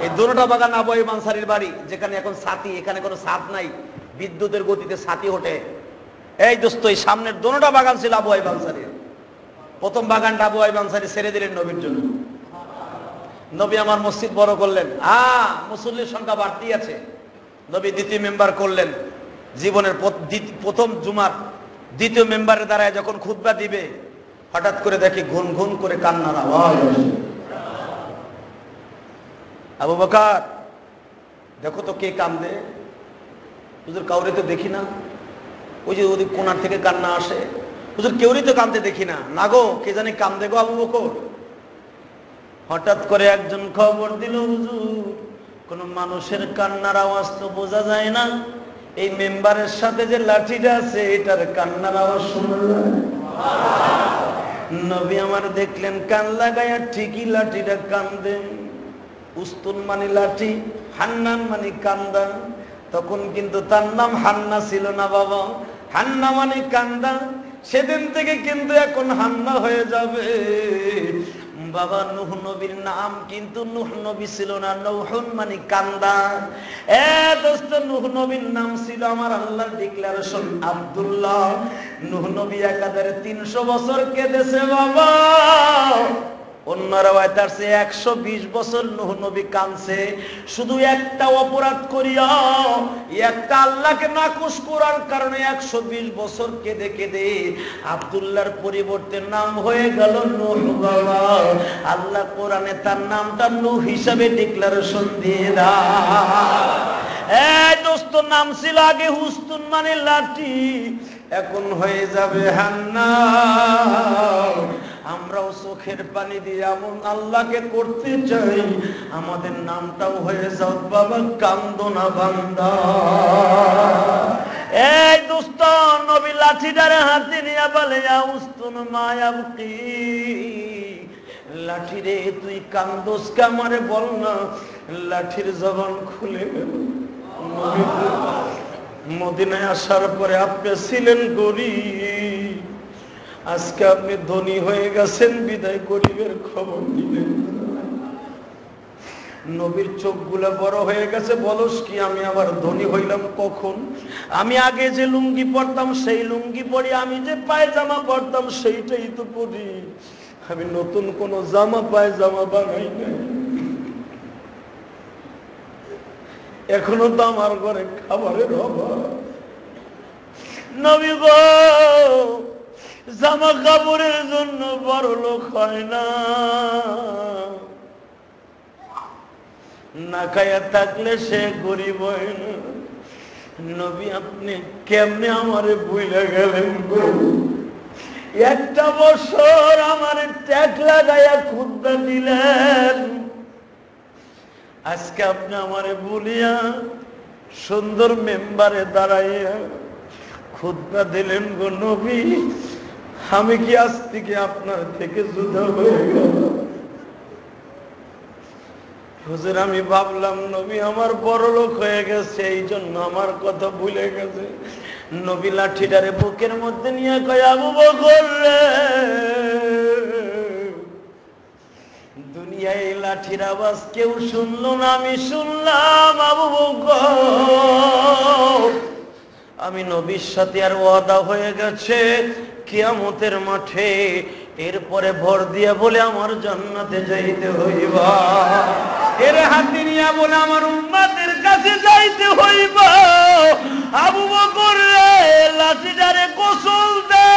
এই 2টা বাগান আবু আয়ুব আনসারীর বাড়ি, যেখানে এখন ছাতি, এখানে কোনো ছাদ নাই, বিদ্যুতের গতিতে ছাতি ওঠে। এই দোস্ত, এই সামনের 2টা বাগান ছিল আবু আয়ুব আনসারীর। প্রথম বাগানটা আবু আয়ুব আনসারী ছেড়ে দিলেন নবীর জন্য। নবী আমার মসজিদ বড় করলেন, মুসল্লির সংখ্যা বাড়তি আছে। নবী দ্বিতীয় মেম্বার করলেন। জীবনের প্রথম জুমার দ্বিতীয় মেম্বারের দ্বারায় যখন খুতবা দিবে, হঠাৎ করে দেখি ঘুন ঘুন করে কান্নার আওয়াজ। আবু বকর, দেখো তো কে কান্দে। হুজুর কাউরে তো দেখি না, ওই যে ওদিক কোনার থেকে কান্না আসে। হুজুর কেউরই তো কান্দে দেখি না। না গো, কে জানি কান্দে গো আবু বকর। হঠাৎ করে একজন খবর দিল, হুজুর কোন মানুষের কান্নার আওয়াজ তো বোঝা যায় না, এই মেম্বারের সাথে যে লাঠিটা আছে এটার কান্নার আওয়াজ শোনা যায়। নবী আমার দেখলেন কান লাগাইয়া ঠিকই লাঠিটা কান্দে। উস্তুন মানে লাঠি, হান্নান মানে কান্দা। তখন কিন্তু তার নাম হান্না ছিল না বাবা, হান্না মানে কান্দা, সেদিন থেকে কিন্তু এখন হান্না হয়ে যাবে। বাবা নূহ নবীর নাম কিন্তু নূহ নবী ছিল না, নৌহুন মানে কান্দা। দোস্ত, নূহ নবীর নাম ছিল আমার আল্লাহর ডিক্লারেশন আব্দুল্লাহ। নূহ নবী একাধারে 300 বছর কেঁদেছে বাবা। অন্য রাওয়ায়াতে আছে 120 বছর নূহ নবী কাঁদছে, শুধু একটা অপরাধ করিয়া, একটা আল্লাহকে নাকশ করার কারণে 120 বছর কেঁদে কেঁদে আব্দুল্লাহর পরিবর্তে নাম হয়ে গেল নূহ বাবা। আল্লাহ কোরআনে তার নামটা নূহ হিসাবে ডিক্লারেশন দিয়ে দেয়। দোস্ত, নাম ছিল আগে হুস্তুন মানে লাঠি, এখন হয়ে যাবে হান্না। আমরাও চোখের পানি দিয়ে এমন আল্লাহকে করতে চাই, আমাদের নামটাও হয়ে যাও বাবা কান্দো না বান্দা। এই দোস্ত, নবী লাঠিটারে হাতে নিয়ে বলে উস্তুন মায়াবকি, লাঠি রে তুই কান্দোস কে আমারে বল না। লাঠির জবান খুলে গেল। মদিনায় আসার পরে আপনি ছিলেন গরিব, আজকে আপনি ধনী হয়ে গেছেন, বিদায় গরিবের খবর নিলেন। নবীর চোখগুলো বড় হয়ে গেছে। বলস কি, আমি আবার ধনী হইলাম কখন? আমি আগে যে লুঙ্গি পরতাম সেই লুঙ্গি পরি, আমি যে পায়জামা পরতাম সেইটাই তো পরি, আমি নতুন কোন জামা পায়জামা বানাই নাই। এখনো তো আমার ঘরে খাবারের অভাব। নবী গো, জামা কাপড়ের জন্য বড় লোক হয় না, না খায়া থাকলে সে গরিব হয় না। নবী আপনি কেমনে আমারে ভুলে গেলেন গো? একটা বছর আমারে ট্যাগ লাগাইয়া খুদবা দিলেন, আজকে আপনি আমারে বলিয়া সুন্দর মেম্বারে দাঁড়াইয়া খুতবা দিলেন গো নবী। আমি কি আজ থেকে আপনার থেকে জুদা হয়ে গেল? হুজুর, আমি ভাবলাম নবী আমার বড় লোক হয়ে গেছে, এই জন্য আমার কথা ভুলে গেছে। নবী লাঠিটারে বুকের মধ্যে নিয়ে কয়, আবু বকর রে, দুনিয়ায় এই লাঠির আওয়াজ কেউ শুনলো না, আমি শুনলাম। আবু বকর, আমি নবীর সাথে আর ওয়াদা হয়ে গেছে কিয়ামতের মাঠে, এরপরে ভর দিয়া বলে আমার জান্নাতে যাইতে হইবা, এর হাতে নিয়া বলে আমার উম্মতের কাছে যাইতে হইবা। আবু বকর রে, লাঠিটারে গোসল দে,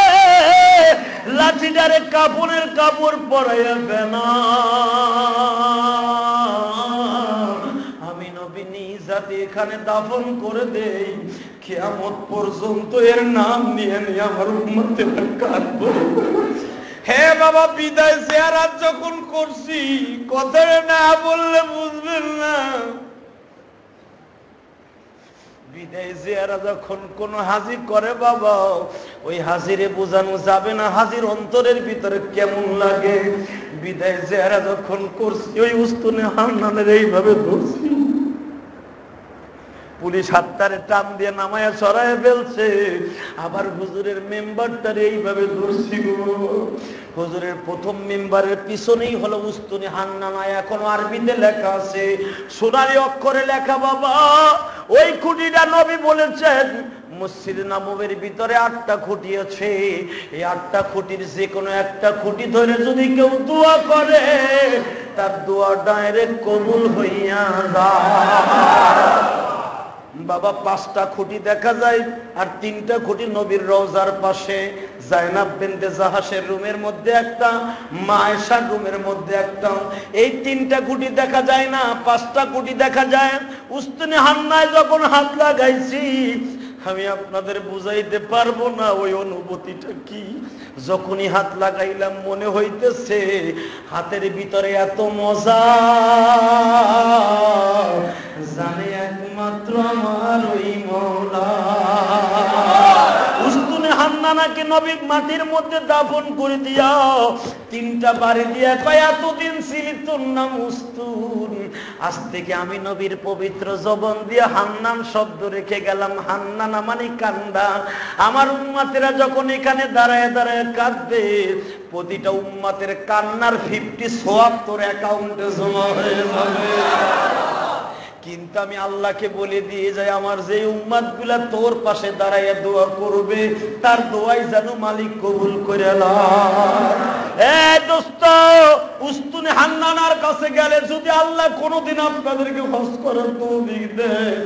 লাঠিটারে কাপড়ের কাপড় পরাইয়া বেনা, আমি নবী নিজাতে এখানে দাফন করে দেই, কিয়ামত পর্যন্ত এর নাম নিয়ে নিয়ে আমার উম্মতের কাঁদবো। হে বাবা, বিদায় জিয়ারত যখন করছি, কথা না বললে বুঝবেন না। বিদায় জিয়ারত যখন কোন হাজির করে বাবা, ওই হাজিরে বোঝানো যাবে না হাজির অন্তরের ভিতরে কেমন লাগে। বিদায় জিয়ারত যখন করছি, ওই উস্তুনে হান্নানের এইভাবে ধরছি, পুলিশ হাতটারে টান দিয়ে নামায়া সরায় ফেলছে, আবার হুজুরের মেম্বারটারে এইভাবে ধরছি গো। হুজুরের প্রথম মেম্বারের পিছনেই হলো উস্তুনি হান্নানা, এখনো আরবিতে লেখা আছে, সোনালী অক্ষরে লেখা বাবা। ওই খুঁটিটা নবী বলেছেন, মসজিদ নববীর ভিতরে 8টা খুঁটি আছে, এই 8টা খুঁটির যে কোনো একটা খুঁটি ধরে যদি কেউ দোয়া করে, তার দোয়া ডাইরেক্ট কবুল হইয়া যায়। বাবা, 5টা খুঁটি দেখা যায়, আর 3টা খুঁটি নবীর রওজার পাশে, জায়নাব বিনতে জাহাসের রুমের মধ্যে একটা, মা আয়েশার রুমের মধ্যে একটা। এই 3টা খুঁটি দেখা যায় না, 5টা খুঁটি দেখা যায়। উস্তুনে হান্নায় যখন হাত লাগাইছি, আমি আপনাদের বুঝাইতে পারবো না ওই অনুভূতিটা কি। যখনই হাত লাগাইলাম মনে হইতেছে হাতের ভিতরে এত মজা, জানে একমাত্র আমার ওই মওলা। উস্তুনে হান্না জামানাকে নবী মাটির মধ্যে দাফন করে দিয়াও, তিনটা বাড়ি দিয়া কয় এতদিন ছিলি তোর নাম উস্তুন, আজ থেকে আমি নবীর পবিত্র জবান দিয়ে হান্নান শব্দ রেখে গেলাম। হান্নানা মানে কান্দা। আমার উম্মতেরা যখন এখানে দাঁড়ায় দাঁড়ায় কাঁদবে, প্রতিটা উম্মতের কান্নার 50 সওয়াব তোর অ্যাকাউন্টে জমা হয়ে যাবে। কিন্তু আমি আল্লাহকে বলে দিয়ে যাই, আমার যে উম্মত গুলা তোর পাশে দাঁড়াইয়া দোয়া করবে, তার দোয়াই যেন মালিক কবুল করে লয়। দোস্ত, উস্তুনে হান্নানার কাছে গেলে যদি আল্লাহ কোনোদিন আপনাদেরকে হজ করার তৌফিক দেয়,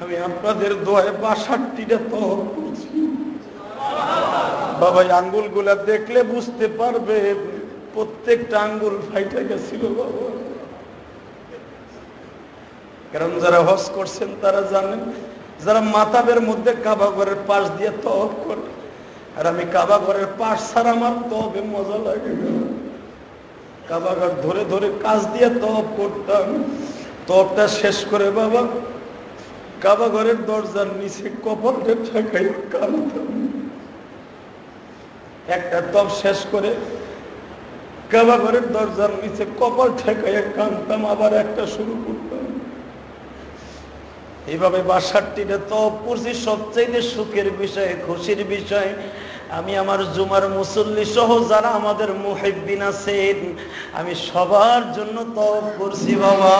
আমি আপনাদের দোয়ায় 62টা তওয়াব করছি। বাবা আঙ্গুল গুলা দেখলে বুঝতে পারবে প্রত্যেকটা আঙ্গুল ফাইটা গেছিল বাবা। কারণ যারা হজ করছেন তারা জানেন, যারা মাতাবের মধ্যে কাবা ঘরের পাশ দিয়ে তওয়াব করে, আর আমি কাবা ঘরের পাশ ছাড়া আমার তওয়াবে মজা লাগে না। কাবা ঘর ধরে ধরে কাজ দিয়ে তওয়াব করতাম। তওয়াবটা শেষ করে বাবা কাবা ঘরের দরজার নিচে কপালটা ঠেকাই কাঁদতাম। একটা তওয়াব শেষ করে কাবা ঘরের দরজার নিচে কপাল ঠেকাই কাঁদতাম, আবার একটা শুরু করতাম। এইভাবে 62টা তওয়াব করছি। সবচেয়ে সুখের বিষয়, খুশির বিষয়, আমি আমার জুমার মুসল্লি সহ যারা আমাদের মুহিব্বিন আছেন, আমি সবার জন্য তওয়াব করছি বাবা।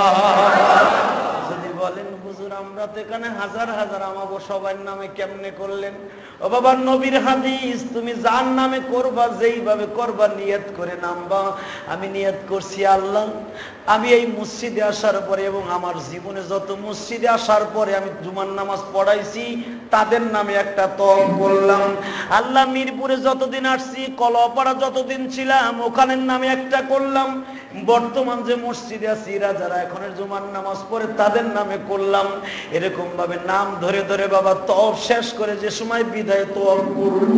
যদি বলেন হুজুর আমরা তো এখানে হাজার হাজার, আমাগো সবার নামে কেমনে করলেন? ও বাবা, নবীর হাদিস, তুমি যার নামে করবা, যেইভাবে করবা নিয়ত করে নামবা। আমি নিয়ত করছি আল্লাহ, আমি এই মসজিদে আসার পরে এবং আমার জীবনে যত মসজিদে আসার পরে আমি জুমার নামাজ পড়াইছি, তাদের নামে একটা তওয়াব করলাম। আল্লাহ, মিরপুরে যতদিন আসছি, কলাপাড়া যতদিন ছিলাম, ওখানের নামে একটা করলাম। বর্তমান যে মসজিদে আছি, যারা এখনের জুমার নামাজ পড়ে, তাদের নামে করলাম। এরকম ভাবে নাম ধরে ধরে বাবা তওয়াব শেষ করে যে সময় বিদায় তওয়াব করব,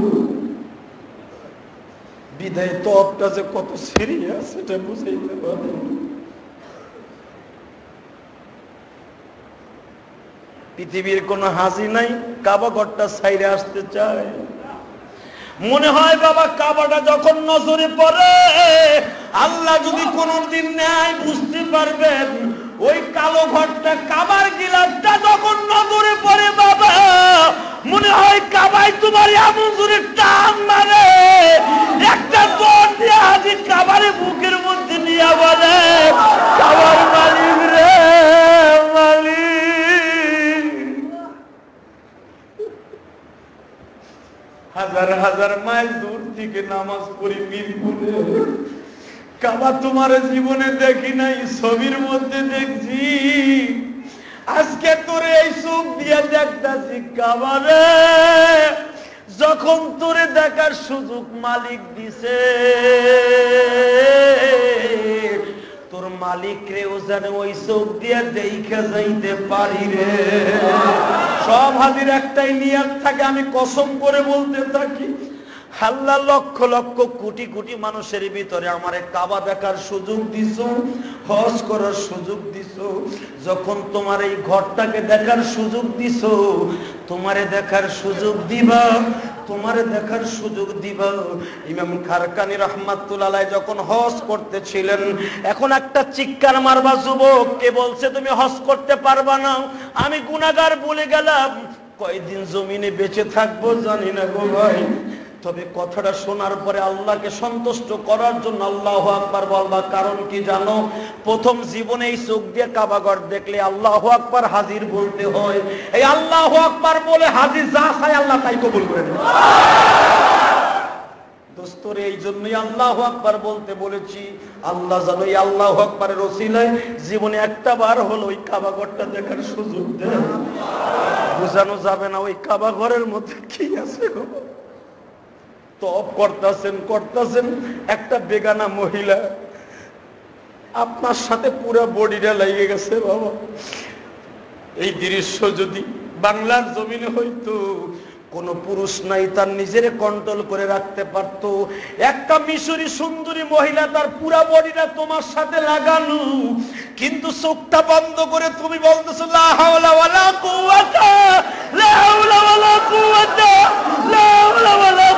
বিদায় তওয়াবটা যে কত সিরিয়াস এটা বুঝাইতে পারি। পৃথিবীর কোন হাজি নাই কাবা ঘরটা ছাইরে আসতে চায়। মনে হয় বাবা কাবাটা যখন নজরে পড়ে, আল্লাহ যদি কোনদিন নেয় বুঝতে পারবেন, ওই কালো ঘরটা কাবার গিলাফটা যখন নজরে পড়ে বাবা, মনে হয় কাবায় তোমার এমন জোরে টান মারে, একটা দৌড় দিয়ে হাজি কাবারে বুকের মধ্যে নিয়ে বলে, কাবার মালিক রে মালিক। হাজার হাজার মাইল দূর থেকে নামাজ পড়ি মিরপুরে, কাবা তোমার জীবনে দেখি নাই, ছবির মধ্যে দেখছি। আজকে তোরে এই চোখ দিয়ে দেখতাছি কাবারে, যখন তোরে দেখার সুযোগ মালিক দিছে, তোর মালিক রে ও যেন ওই চোখ দিয়ে দেখা যাইতে পারি রে। সব হাজির একটাই নিয়ত থাকে, আমি কসম করে বলতে থাকি, আল্লাহ লক্ষ লক্ষ কোটি কোটি মানুষের ভিতরে আমারে কাবা দেখার সুযোগ দিছো, হজ করার সুযোগ দিছো। যখন তোমার এই ঘরটাকে দেখার সুযোগ দিছো, তোমারে দেখার সুযোগ দিবা, তোমারে দেখার সুযোগ দিবা। ইমাম খারকানি রাহমাতুল্লাহ আলাইহি যখন হজ করতেছিলেন, এখন একটা চিৎকার মারবা যুবক, কে বলছে তুমি হজ করতে পারবা না? আমি গুনাহগার বলে গেলাম, কয়দিন জমিনে বেঁচে থাকবো জানি না গো ভাই, তবে কথাটা শোনার পরে আল্লাহকে সন্তুষ্ট করার জন্য আল্লাহু আকবার বলবা। কারণ কি জানো? প্রথম জীবনে এই চোখ দিয়ে কাবাঘর দেখলে আল্লাহু আকবার হাজির বলতে হয়। এই আল্লাহু আকবার বলে হাজির যা চায় আল্লাহ তাই কবুল করে নেয়। দোস্তরে এই জন্যই আল্লাহু আকবার বলতে বলেছি। আল্লাহ জানো এই আল্লাহু আকবারের ওসিলায় জীবনে একটা বার হলো ওই কাবাঘরটা দেখার সুযোগ দেয়। বোঝানো যাবে না ওই কাবাঘরের মধ্যে কি আছে গো। তওয়াব করতেছেন, একটা বেগানা মহিলা আপনার সাথে পুরো বডিটা লেগে গেছে বাবা। এই দৃশ্য যদি বাংলার জমিনে হইতো, কোন পুরুষ নাই তার নিজের কন্ট্রোল করে রাখতে পারত। একটা মিশরি সুন্দরী মহিলা, তার পুরো বডিটা তোমার সাথে লাগানো, কিন্তু চোখটা বন্ধ করে তুমি বলতেছো লা হাওলা ওয়ালা কুওয়াতা, লা হাওলা ওয়ালা কুওয়াতা, লা হাওলা ওয়ালা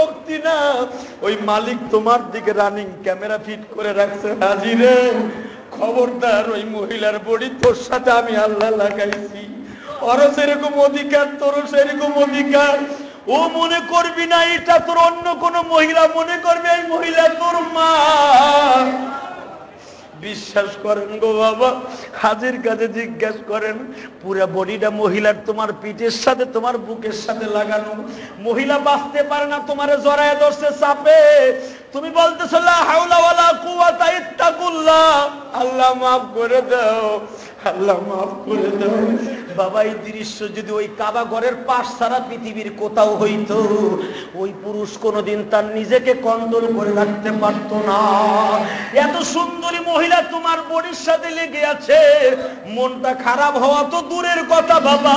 শক্তি না, ওই মালিক তোমার দিকে রানিং ক্যামেরা ফিট করে রাখছে। হাজিরে খবরদার, ওই মহিলার বডি তোর সাথে আমি আল্লাহ লাগাইছি, ওরও সেরকম অধিকার, তোরও সেরকম অধিকার। ও মনে করবি না এটা তোর অন্য কোন মহিলা, মনে করবে এই মহিলা তোর মা। বিশ্বাস করেন গো বাবা, হাজির কাছে জিজ্ঞেস করেন, পুরো বডিটা মহিলার তোমার পিঠের সাথে তোমার বুকের সাথে লাগানো, মহিলা বাঁচতে পারে না, তোমারে জড়ায় ধরছে চাপে, তুমি বলতেছো লা হাওলা ওয়ালা কুওয়াতা ইত্তাকুল্লাহ, আল্লাহ মাফ করে দাও, আল্লাহ মাফ করে দাও। বাবা এই দৃশ্য যদি ওই কাবা ঘরের পাশ ছাড়া পৃথিবীর কোথাও হইতো, ওই পুরুষ কোনোদিন তার নিজেকে কন্ট্রোল করে রাখতে পারতো না। এত সুন্দরী মহিলা তোমার বডির সাথে লেগে আছে, মনটা খারাপ হওয়া তো দূরের কথা বাবা।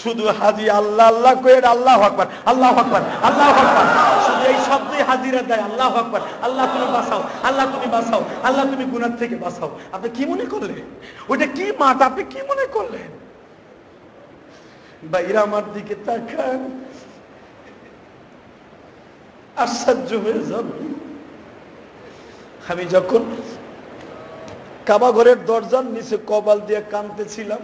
শুধু হাজি আল্লাহ আল্লাহ কয়ে আল্লাহু আকবার, আল্লাহু আকবার, আল্লাহু আকবার, শুধু এই শব্দই হাজিরা দেয়, আল্লাহু আকবার, আল্লাহ তুমি বাঁচাও, আল্লাহ তুমি বাঁচাও, আল্লাহ তুমি গুনাহ থেকে বাঁচাও। আপনি কি মনে করলেন ওইটা কি মাঠ? আপনি কি মনে করলেন? বাইরা আমার দিকে তাকান, আশ্চর্য হয়ে যাবে। আমি যখন কাবা ঘরের দরজার নিচে কপাল দিয়ে কাঁদতেছিলাম,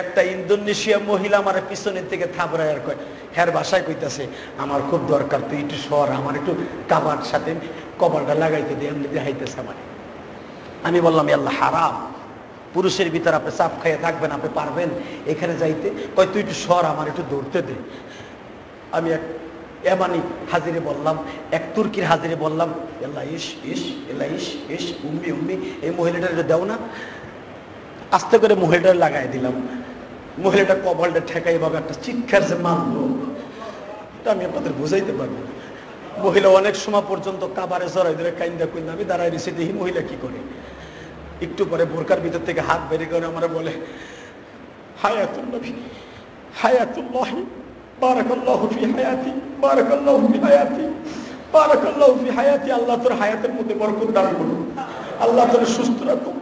একটা ইন্দোনেশিয়া মহিলা আমার পিছনের থেকে থাবড়ায় আর কয়, হ্যার বাসায় কইতাছে আমার খুব দরকার, তুই একটু সর, আমার একটু কাবার সাথে কপালটা লাগাইতে দিয়ে এমনি দেখাইতেছে আমার। আমি বললাম আল্লাহ হারাম, পুরুষের ভিতর আপনি চাপ খাইয়ে থাকবেন, আপনি পারবেন এখানে যাইতে? কয় তুই একটু সর, আমার একটু দৌড়তে দে। আমি এক এমানি হাজিরে বললাম, এক তুর্কির হাজিরে বললাম, আল্লাহ ইস ইস, আল্লাহ ইস ইস, উম্মি উম্মি, এই মহিলাটা দেও না। আস্তে করে মহিলাটা লাগাই দিলাম, মহিলাটা কপালটা ঠেকাই ভাবে একটা চিৎকার যে মারলো, এটা আমি আপনাদের বুঝাইতে পারবো না। মহিলা অনেক সময় পর্যন্ত কাবারে জড়াই ধরে কাইন্দা কইন্দা, আমি দাঁড়াই রয়েছি, দেখি মহিলা কি করে। একটু পরে বোরকার ভিতর থেকে হাত বের করে আমার বলে, হায়াতুল নবী, হায়াতুল্লাহি, বারাকাল্লাহু ফি হায়াতি, বারাকাল্লাহু ফি হায়াতি, বারাকাল্লাহু ফি হায়াতি, আল্লাহ তোর হায়াতের মধ্যে বরকত দান করুন, আল্লাহ তোর সুস্থ রাখুন।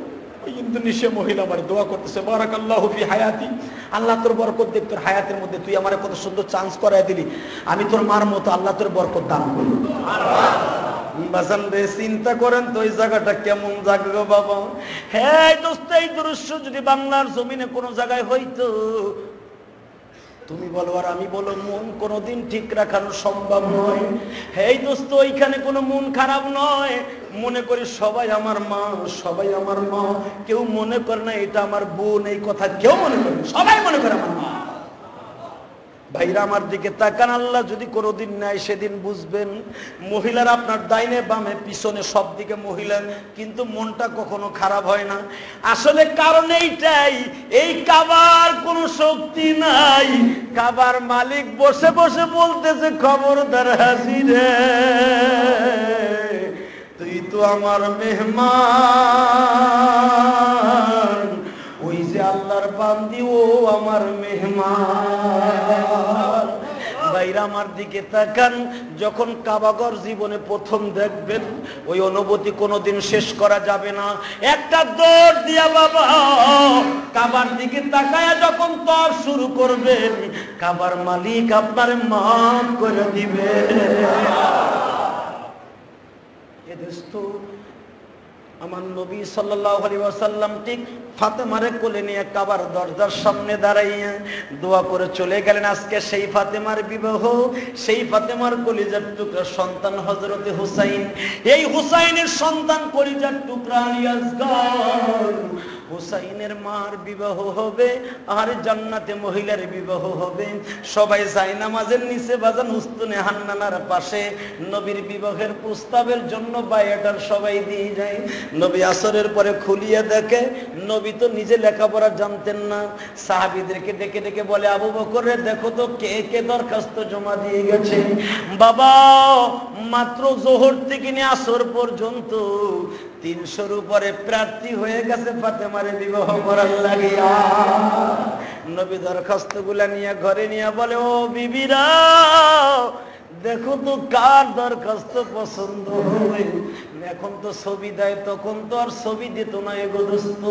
ইন্দোনেশিয়া মহিলা আমার দোয়া করতেছে, বারাকাল্লাহু ফি হায়াতি, আল্লাহ তোর বরকত দেখ তোর হায়াতের মধ্যে, তুই আমার কত সুন্দর চান্স করায় দিলি, আমি তোর মার মতো, আল্লাহ তোর বরকত দান করুন। বাজান রে, চিন্তা করেন তো ওই জায়গাটা কেমন জায়গা গো বাবা। হ্যাঁ দোস্ত, এই দৃশ্য যদি বাংলার জমিনে কোন জায়গায় হইতো, তুমি বলো আর আমি বলো, মন কোনোদিন ঠিক রাখানো সম্ভব নয়। এই দোস্ত, ওইখানে কোনো মন খারাপ নয়, মনে করি সবাই আমার মা, সবাই আমার মা, কেউ মনে করে না এটা আমার বোন, এই কথা কেউ মনে করে, সবাই মনে করে আমার মা। ভাইরা আমার দিকে তাকান, আল্লাহ যদি কোনোদিন নেয় সেদিন বুঝবেন। মহিলার আপনার ডাইনে বামে পিছনে সব দিকে মহিলা, কিন্তু মনটা কখনো খারাপ হয় না। আসলে কারণ এইটাই, এই কাবার কোনো শক্তি নাই। কাবার মালিক বসে বসে বলতেছে, খবরদার হাজিরে, তুই তো আমার মেহমান, ওই যে আল্লাহর বান্দি ও আমার মেহমান। ভাইরা আমার দিকে তাকান, যখন কাবাঘর জীবনে প্রথম দেখবেন, ওই অনুভূতি কোনোদিন শেষ করা যাবে না। একটা দৌড় দিয়া বাবা কাবার দিকে তাকায়া যখন তওয়াফ শুরু করবেন, কাবার মালিক আপনার মাফ করে দিবে। আমার নবী সাল্লাল্লাহু আলাইহি ওয়াসাল্লাম ঠিক ফাতেমারে কোলে নিয়ে কাবার দরজার সামনে দাঁড়াইয়া দোয়া করে চলে গেলেন। আজকে সেই ফাতেমার বিবাহ, সেই ফাতেমার কলিজার টুকরা সন্তান হযরতে হুসাইন, এই হুসাইনের সন্তান কলিজার টুকরা আলী আসগর, হুসাইনের মার বিবাহ হবে আর জান্নাতে মহিলার বিবাহ হবে। সবাই যায় নামাজের নিচে বাজান উস্তুনে হান্নানার পাশে নবীর বিবাহের প্রস্তাবের জন্য বায়াটার সবাই দিয়ে যায়। নবী আসরের পরে খুলিয়ে দেখে, নবী তো নিজে লেখাপড়া জানতেন না, সাহাবীদেরকে ডেকে ডেকে বলে, আবু বকর রে দেখো তো কে কে দরখাস্ত জমা দিয়ে গেছে। বাবা মাত্র জোহর থেকে নিয়ে আসর পর্যন্ত 300-র উপরে প্রার্থী হয়ে গেছে ফাতেমারে বিবাহ করার লাগিয়া। নবী দরখাস্ত গুলা নিয়ে ঘরে নিয়ে বলে, ও বিবিরা দেখো তো কার দরখাস্ত পছন্দ হবে। এখন তো ছবি দেয়, তখন তো আর ছবি দিত না এগো দোস্ত,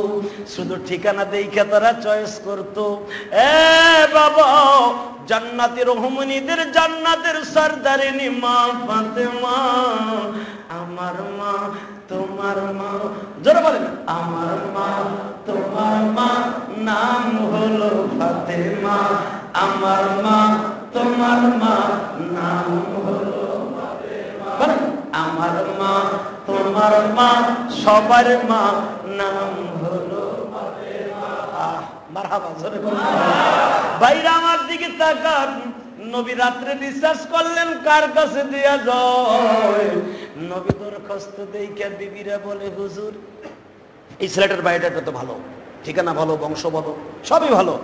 শুধু ঠিকানা দেখে তারা চয়েস করতো। এ বাবা, জান্নাতের রহমনীদের জান্নাতের সরদারিনী মা ফাতেমা, আমার মা তোমার মা, জোরে বলেন, আমার মা তোমার মা, নাম হলো ফাতেমা, আমার মা তোমার মা, নাম হলো ফাতেমা, বলেন, আমার মা তোমার মা, সবার মা, নাম হলো ফাতেমা। মারহাবা, জোরে বলেন। বাইরে আমার দিকে তাকান, নবী রাত্রে বিশ্বাস করলেন কার কাছে দেয়া যায়? নবী দরখাস্ত দেইকে বিবিরা বলে, হুজুর এই ছেলেটার বায়োডাটা তো ভালো, ঠিকানা ভালো, বংশ ভালো, সবই ভালো,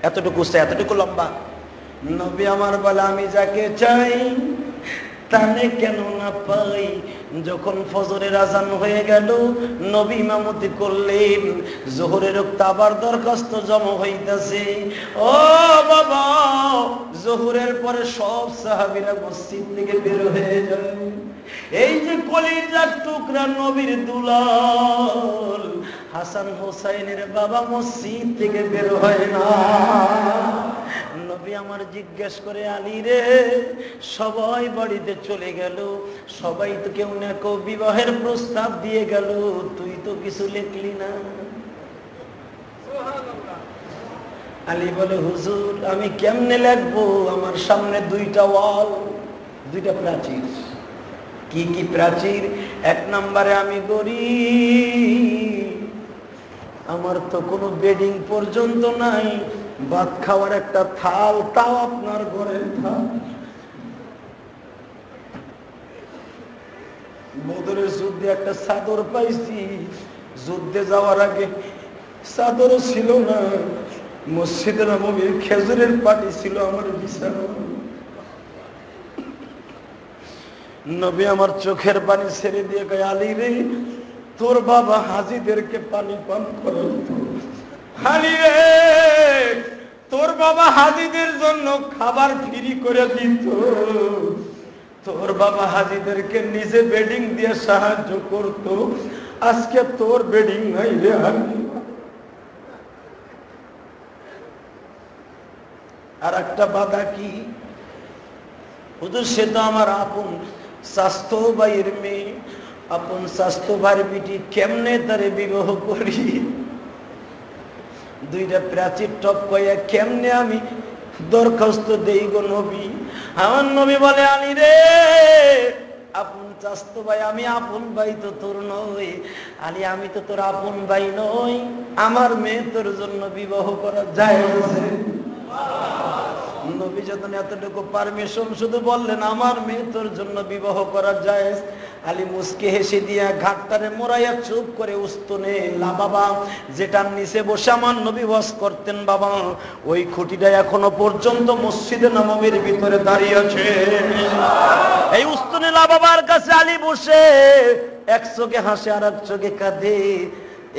এতটুকু উচ্চতা, এতটুকু লম্বা। নবী আমার বলে, আমি যাকে চাই তানে কেন না পাই? যখন ফজরের আজান হয়ে গেল, নবী ইমামতি করলেন, জোহরের ওয়াক্ত আবার দরখাস্ত জমা হইতাছে। ও বাবা, জোহরের পরে সব সাহাবীরা মসজিদ থেকে বের হয়ে যায়। এই যে কলিজার টুকরা নবীর দুলাল হাসান হোসাইনের বাবা মসজিদ থেকে বের হয় না। নবী আমার জিজ্ঞেস করে, আলী রে, সবাই বাড়িতে চলে গেল, সবাই তো কেউ না কেউ বিবাহের প্রস্তাব দিয়ে গেল, তুই তো কিছু লিখলি না। আলী বলে, হুজুর আমি কেমনে লিখবো? আমার সামনে দুইটা ওয়াল, দুইটা প্রাচীর। কি কি প্রাচীর? এক নম্বরে আমি গরিব, আমার তো কোনো বেডিং পর্যন্ত নাই, ভাত খাওয়ার একটা থাল, তাও আপনার ঘরের থাল। বদরের যুদ্ধে একটা চাদর পাইছি, যুদ্ধে যাওয়ার আগে চাদরও ছিল না, মসজিদে নববীর খেজুরের পাটি ছিল আমার বিছানা। নবী আমার চোখের পানি ছেড়ে দিয়ে কয়, আলী রে, তোর বাবা হাজীদেরকে পানি পান করাতো। আলী রে, তোর বাবা হাজীদের জন্য খাবার ফ্রি করে দিত, তোর বাবা হাজীদেরকে নিজে বেডিং দিয়ে সাহায্য করত, আজকে তোর বেডিং নাই রে আলী। আর একটা বাধা কি? হুজুর সে তো আমার আপন স্বাস্থ্য ভাইয়ের মেয়ে, আপন স্বাস্থ্য ভাইয়ের বিটি, কেমনে তারে বিবাহ করি? দুইটা প্রাচীর টপকাইয়া কেমনে আমি দরখাস্ত দেই গো নবী? আমার নবী বলে, আলী রে, আপন স্বাস্থ্য ভাই, আমি আপন ভাই তো তোর নই। আলী, আমি তো তোর আপন ভাই নই, আমার মেয়ে তোর জন্য বিবাহ করা যায়। নবী যখন এতটুকু পারমিশন শুধু বললেন, আমার মেয়ে তোর জন্য বিবাহ করা যায়, আলী মুস্কে হেসে দিয়া ঘাটটারে মোড়াইয়া চুপ করে উস্তনে লা বাবা, যেটার নিচে বসে আমার নবী ওয়াজ করতেন বাবা, ওই খুঁটিটা এখনো পর্যন্ত মসজিদে নববীর ভিতরে দাঁড়িয়ে আছে। এই উস্তনে লা বাবার কাছে আলী বসে এক চোখে হাসে আর এক চোখে কাঁদে।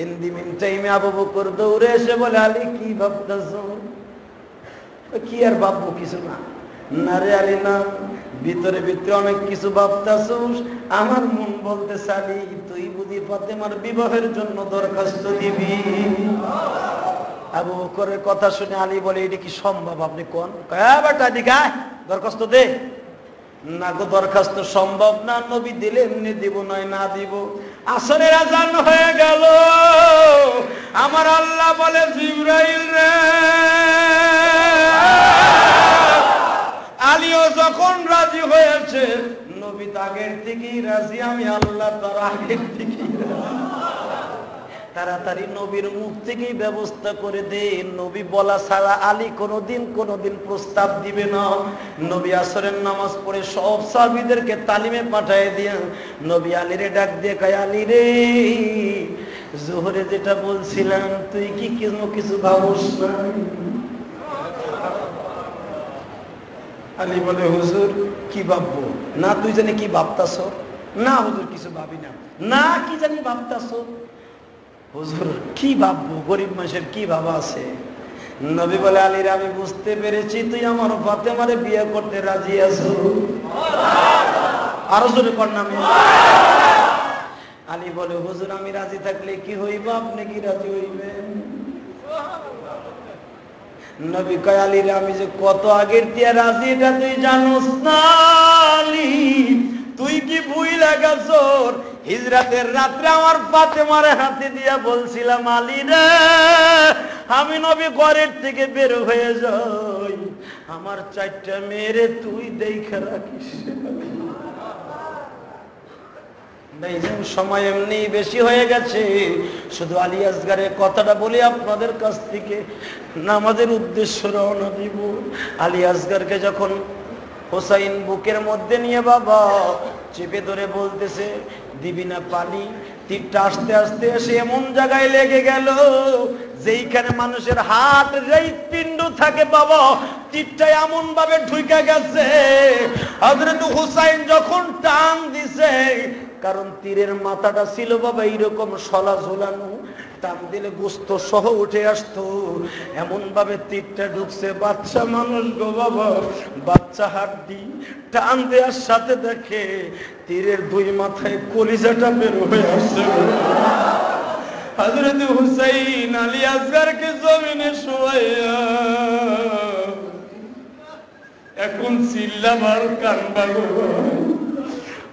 ইন্দি মিন টাইমে আবু বকর দৌড়ে এসে বলে, আলী কি ভাবতেছো? কি আর ভাববো, কিছু না। না রে আলী না, ভিতরে ভিতরে অনেক কিছু ভাবতাছস। আমার মন বলতে চালি, তুই বুঝি ফাতেমার বিবাহের জন্য দরখাস্ত দিবি। আবু বকরের কথা শুনে আলী বলে, এটা কি সম্ভব? আপনি কোন বেটা দিঘা দরখাস্ত দে না গো, দরখাস্ত সম্ভব না। নবী দিলে এমনি দিব, নয় না দিব। আসরের আজান হয়ে গেল, আমার আল্লাহ বলে, জিবরাইল রে, আলীও যখন রাজি হয়েছে, নবী আগের থেকেই রাজি, আমি আল্লাহ তার আগের থেকেই তাড়াতাড়ি নবীর মুখ থেকেই ব্যবস্থা করে দে। নবী বলা ছাড়া আলী কোনোদিন প্রস্তাব দিবে না। নবী আসরের নামাজ পড়ে সব সাহাবীদেরকে তালিমে পাঠিয়ে দিয়ে নবী আলীরে ডাক দিয়ে কয়, আলী রে, জোহরে যেটা বলছিলাম তুই কি কিছু ভাবস না? আলী বলে, হুজুর কি ভাববো? না তুই জানি কি ভাবতাছ? না হুজুর কিছু ভাবি না। না কি জানি ভাবতাছ? হুজুর কি ভাববো, গরিব মানুষের কি ভাবা আছে? নবী বলে, আলীর আমি বুঝতে পেরেছি তুই আমার ফাতেমারে বিয়ে করতে রাজি আছো। আরো জোরে কর না। আলী বলে, হুজুর আমি রাজি থাকলে কি হইব? আপনি কি রাজি হইবেন? নবী কয় আলী রে আমি যে কত আগের দিয়ে রাজি এটা তুই জানোস না আলী, তুই কি ভুইলা গেছস হিজরাতের রাত্রে আমার ফাতেমারে হাতে দিয়া বলছিলাম আলী রে আমি নবী ঘরের থেকে বের হয়ে যাই, আমার 4টা মেয়েরে তুই দেখে রাখিস। সময় এমনি বেশি হয়ে গেছে, শুধু আলী আসগারের কথাটা বলি আপনাদের কাছ থেকে নামাজের উদ্দেশ্য রওনা দিব। আলী আসগারকে যখন হোসাইন বুকের মধ্যে নিয়ে বাবা চেপে ধরে বলতেছে দিবি না পানি, তীরটা আস্তে আস্তে এসে এমন জায়গায় লেগে গেল যেইখানে মানুষের হাত হৃৎপিণ্ড থাকে বাবা, তীরটা এমন ভাবে ঢুকে গেছে। হযরত হুসাইন যখন টান দিছে, কারণ তীরের মাথাটা ছিল বাবা এইরকম শলা ঝোলানো, টান দিলে গোস্ত সহ উঠে আসতো, এমন ভাবে তীরটা ঢুকছে। বাচ্চা মানুষ গো বাবা, বাচ্চা হাড্ডি, টান দেওয়ার সাথে দেখে তীরের 2 মাথায় কলিজাটা বের হয়ে আসছে। হযরত হুসাইন আলী আসগারকে জমিনে শোয়াইয়া এখন চিল্লাবার কান্না গো।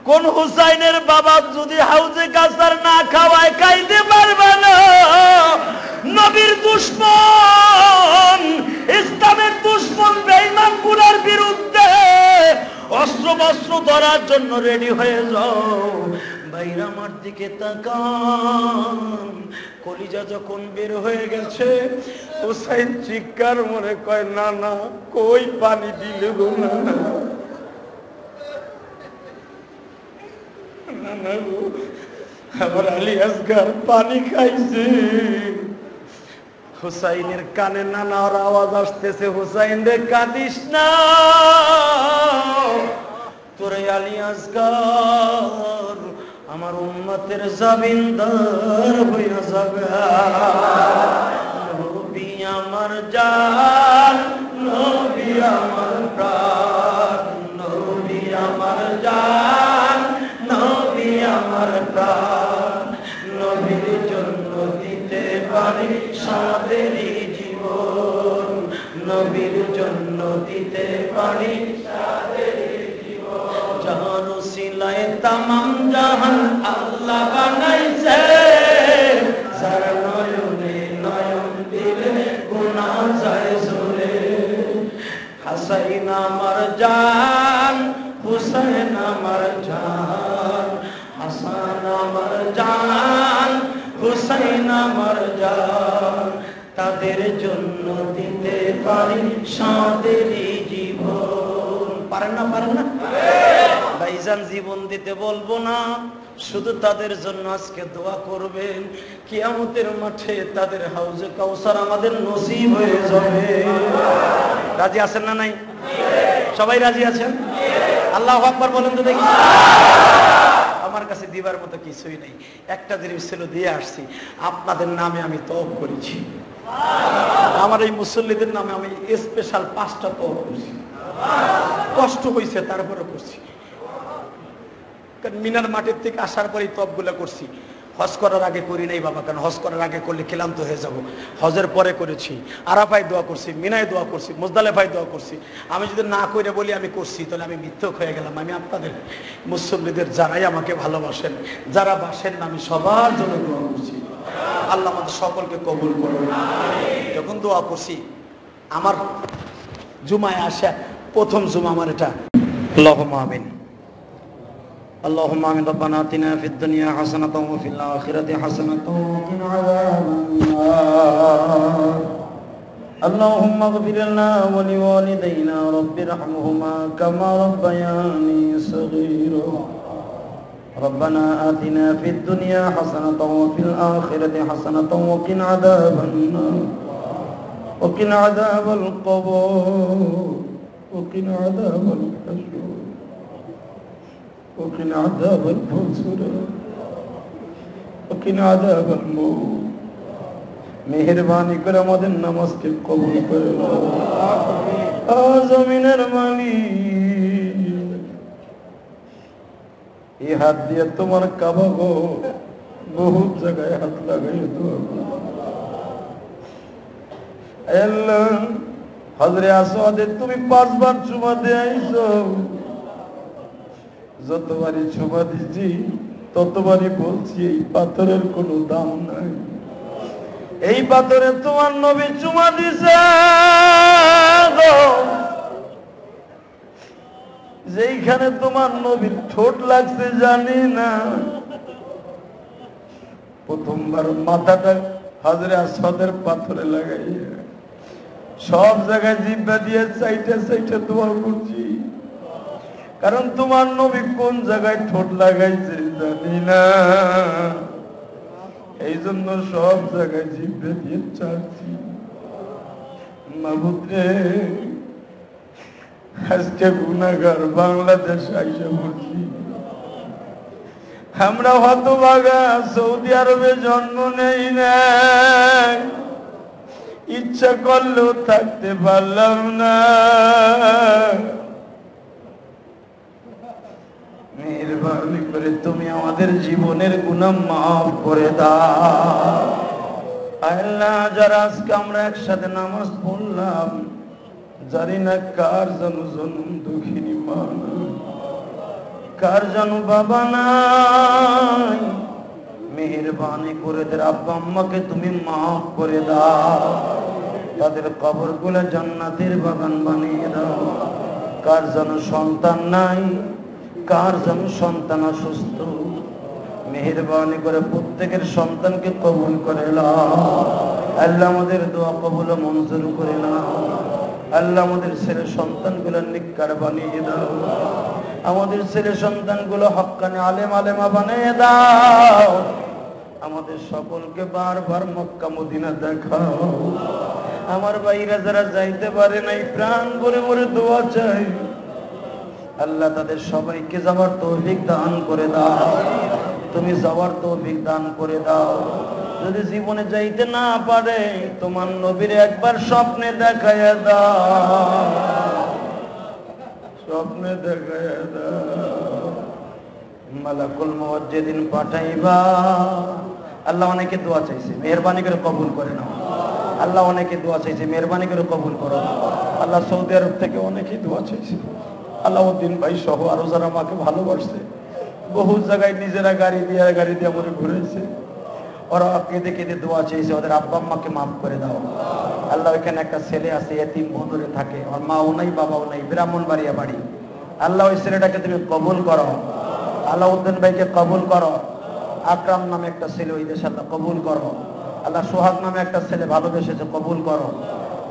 কোন হুসাইনের বাবা যদি হাউজে কাসার না খাওয়ায় খাইতে পারবে না? নবীর দুশমন, ইসলামের দুশমন বেঈমান গুনার বিরুদ্ধে অস্ত্র বস্ত্র ধরার জন্য রেডি হয়ে যাও। ভাইরা আমার দিকে তাকান, কলিজা যখন বের হয়ে গেছে হুসাইন চিৎকার মনে কয় না না কই পানি দিলে গো না আমার আলী আসগার পানি খাইছে। হুসাইনের কানে নানার আওয়াজ আসতেছে, হুসাইন রে কাঁদিস না, তোরে আলী আসগার আমার উম্মতের জামিনদার হইয়া যাবে। নবী আমার জান, নবী আমার প্রাণ, নবী আমার জান, নবী আমার প্রাণ, নবীর জন্য দিতে পারি সাদেরই জীবন, নবীর জন্য দিতে পারি সাদেরই জীবন। জাহান উসিলায় তামাম জাহান আল্লাহ বানাইছে, যার নয়নে নয়ন দিলে গুনাহ যায় ঝরে। হাসাইন আমার জান, হুসাইন আমার জান, হাসান আমার জান, হুসাইন আমার জান, তাদের জন্য দিতে পারি সাদেরই জীবন। পারেন না? পারেন না ভাইজান? জীবন দিতে বলবো না, শুধু তাদের জন্য আজকে দোয়া করবেন, কিয়ামতের মাঠে তাদের হাউজে কাউসার আমাদের নসিব হয়ে যাবে। রাজি আছেন না নাই? সবাই রাজি আছেন? আল্লাহু আকবার বলেন তো দেখি। আমার কাছে দিবার মতো কিছুই নেই, একটা জিনিস ছিল দিয়ে আসছি, আপনাদের নামে আমি তওব করেছি, আমার এই মুসল্লিদের নামে আমি স্পেশাল 5টা তওব করছি। কষ্ট হয়েছে তারপরে করছি, কারণ মিনার মাঠের থেকে আসার পরেই তওবগুলো করছি। হজ করার আগে করি নাই বাবা, কারণ হজ করার আগে করলে ক্লান্ত হয়ে যাব। হজের পরে করেছি, আরাফায় দোয়া করছি, মিনায় দোয়া করছি, মুজদালিফায় দোয়া করছি। আমি যদি না করে বলি আমি করছি, তাহলে আমি মিথ্যক হয়ে গেলাম। আমি আপনাদের মুসল্লিদের যারাই আমাকে ভালোবাসেন, যারা বাসেন না, আমি সবার জন্য দোয়া করছি। আল্লাহ আমাদের সকলকে কবুল করুন। যখন দোয়া করছি, আমার জুমায় আসা প্রথম জুমা আমার এটা। আল্লাহুম্মা আমিন। اللهم آمين. ربنا آتنا في الدنيا حسنة وفي الآخرة حسنة وقنا عذاب النار. اللهم اغفر لنا ولوالدينا رب ارحمهما كما ربياني صغيرا. ربنا آتنا في الدنيا حسنة وفي الآخرة حسنة وقنا عذاب النار وقنا عذاب القبر وقنا عذاب الحشر وقنا عذاب الفسر وقنا عذاب الموت. মেহেরবানি করে আমাদের নামাজকে কবুল করে নাও। জমিনের মালিক, এই হাত দিয়ে তোমার কাবা গো বহু জায়গায় হাত লাগাই দোয়া করো। আল্লাহ হযরত আসওয়াদে তুমি 5 বার চুমা দিয়ে আইছো। যতবারই চুমা দিছি ততবারই বলছি এই পাথরের কোনো দাম নাই। এই পাথরে তোমার নবী চুমা দিছে যেইখানে তোমার নবীর ঠোঁট লাগছে জানি না। প্রথমবার মাথাটা হযরত আসওয়াদের পাথরে লাগাইয়া সব জায়গায় জিহ্বা দিয়ে চাইতে চাইতে দোয়া করছি, কারণ তোমার নবী কোন জায়গায় ঠোঁট লাগাইছে জানি না। এই জন্য সব জায়গায় জিহ্বা দিয়ে চাচ্ছি। মাবুদ রে, আজকে গুনাহগার বাংলাদেশ আইসা বলছি, আমরা হতভাগা, সৌদি আরবে জন্ম নেই না, ইচ্ছা করলেও থাকতে পারলাম না। মেহেরবানি করে তুমি আমাদের জীবনের গুনাহ মাফ করে দাও। আল্লাহ, যারা আজকে আমরা একসাথে নামাজ পড়লাম, জানি না কার যেন জন্ম দুঃখিনী মা, কার যেন বাবা নাই। মেহেরবানি করে তাদের আব্বা আম্মাকে তুমি মাফ করে দাও, তাদের কবরগুলো জান্নাতের বাগান বানিয়ে দাও। কার যেন সন্তান নাই, কার যেন সন্তান অসুস্থ, মেহেরবানি করে প্রত্যেকের সন্তানকে কবুল করে নাও। আল্লাহ আমাদের দোয়া কবুল ও মঞ্জুর করে নাও। আল্লাহ আমাদের ছেলে সন্তানগুলো নিক্কার বানিয়ে দাও। আমাদের ছেলে সন্তানগুলো হক্কানি আলেম আলেমা বানিয়ে দাও। আমাদের সকলকে বারবার মক্কা মদিনা দেখাও। আমার ভাইরা যারা যাইতে পারে নাই, প্রাণ ভরে ভরে দোয়া চাই, আল্লাহ তাদের সবাইকে যাওয়ার তৌফিক দান করে দাও। তুমি যাওয়ার তৌফিক দান করে দাও। যদি জীবনে যাইতে না পারে, তোমার নবীর একবার স্বপ্নে দেখাইয়া দাও, স্বপ্নে দেখাইয়া দাও। মালাকুল মউত যেদিন পাঠাইবা, আল্লাহ অনেকে দোয়া চাইছে, মেহেরবানি করে কবুল করে নাও। আল্লাহ অনেকে দোয়া চাইছে, মেহেরবানি করে কবুল করো। আল্লাহ সৌদি আরব থেকে অনেকেই দোয়া চাইছে। আলাউদ্দিন ভাই সহ আরো যারা আমাকে ভালোবাসছে, বহু জায়গায় নিজেরা গাড়ি দিয়ে মনে ঘুরেছে, ওরা কেঁদে কেঁদে দোয়া চেয়েছে, ওদের আব্বা আম্মাকে মাফ করে দাও। আল্লাহ, এখানে একটা ছেলে আছে, এতিম বদরে থাকে, ওর মাও নাই বাবাও নাই, ব্রাহ্মণবাড়িয়া বাড়ি। আল্লাহ ওই ছেলেটাকে তুমি কবুল করো। আলাউদ্দিন ভাইকে কবুল করো। আকরাম নামে একটা ছেলে ওই দেশে, আল্লাহ কবুল করো। আল্লাহ সোহাগ নামে একটা ছেলে ভালোবেসেছে, কবুল করো।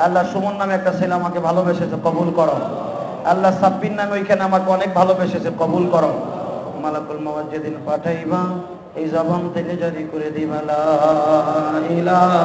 আল্লাহ সুমন নামে একটা ছেলে আমাকে ভালোবেসেছে, কবুল করো। আল্লাহ সাব্বির নামে ওইখানে আমাকে অনেক ভালোবেসেছে, কবুল করো। মালাকুল মউত যেদিন পাঠাইবা, এই জবান থেকে জারি করে দিবা লা ইলাহা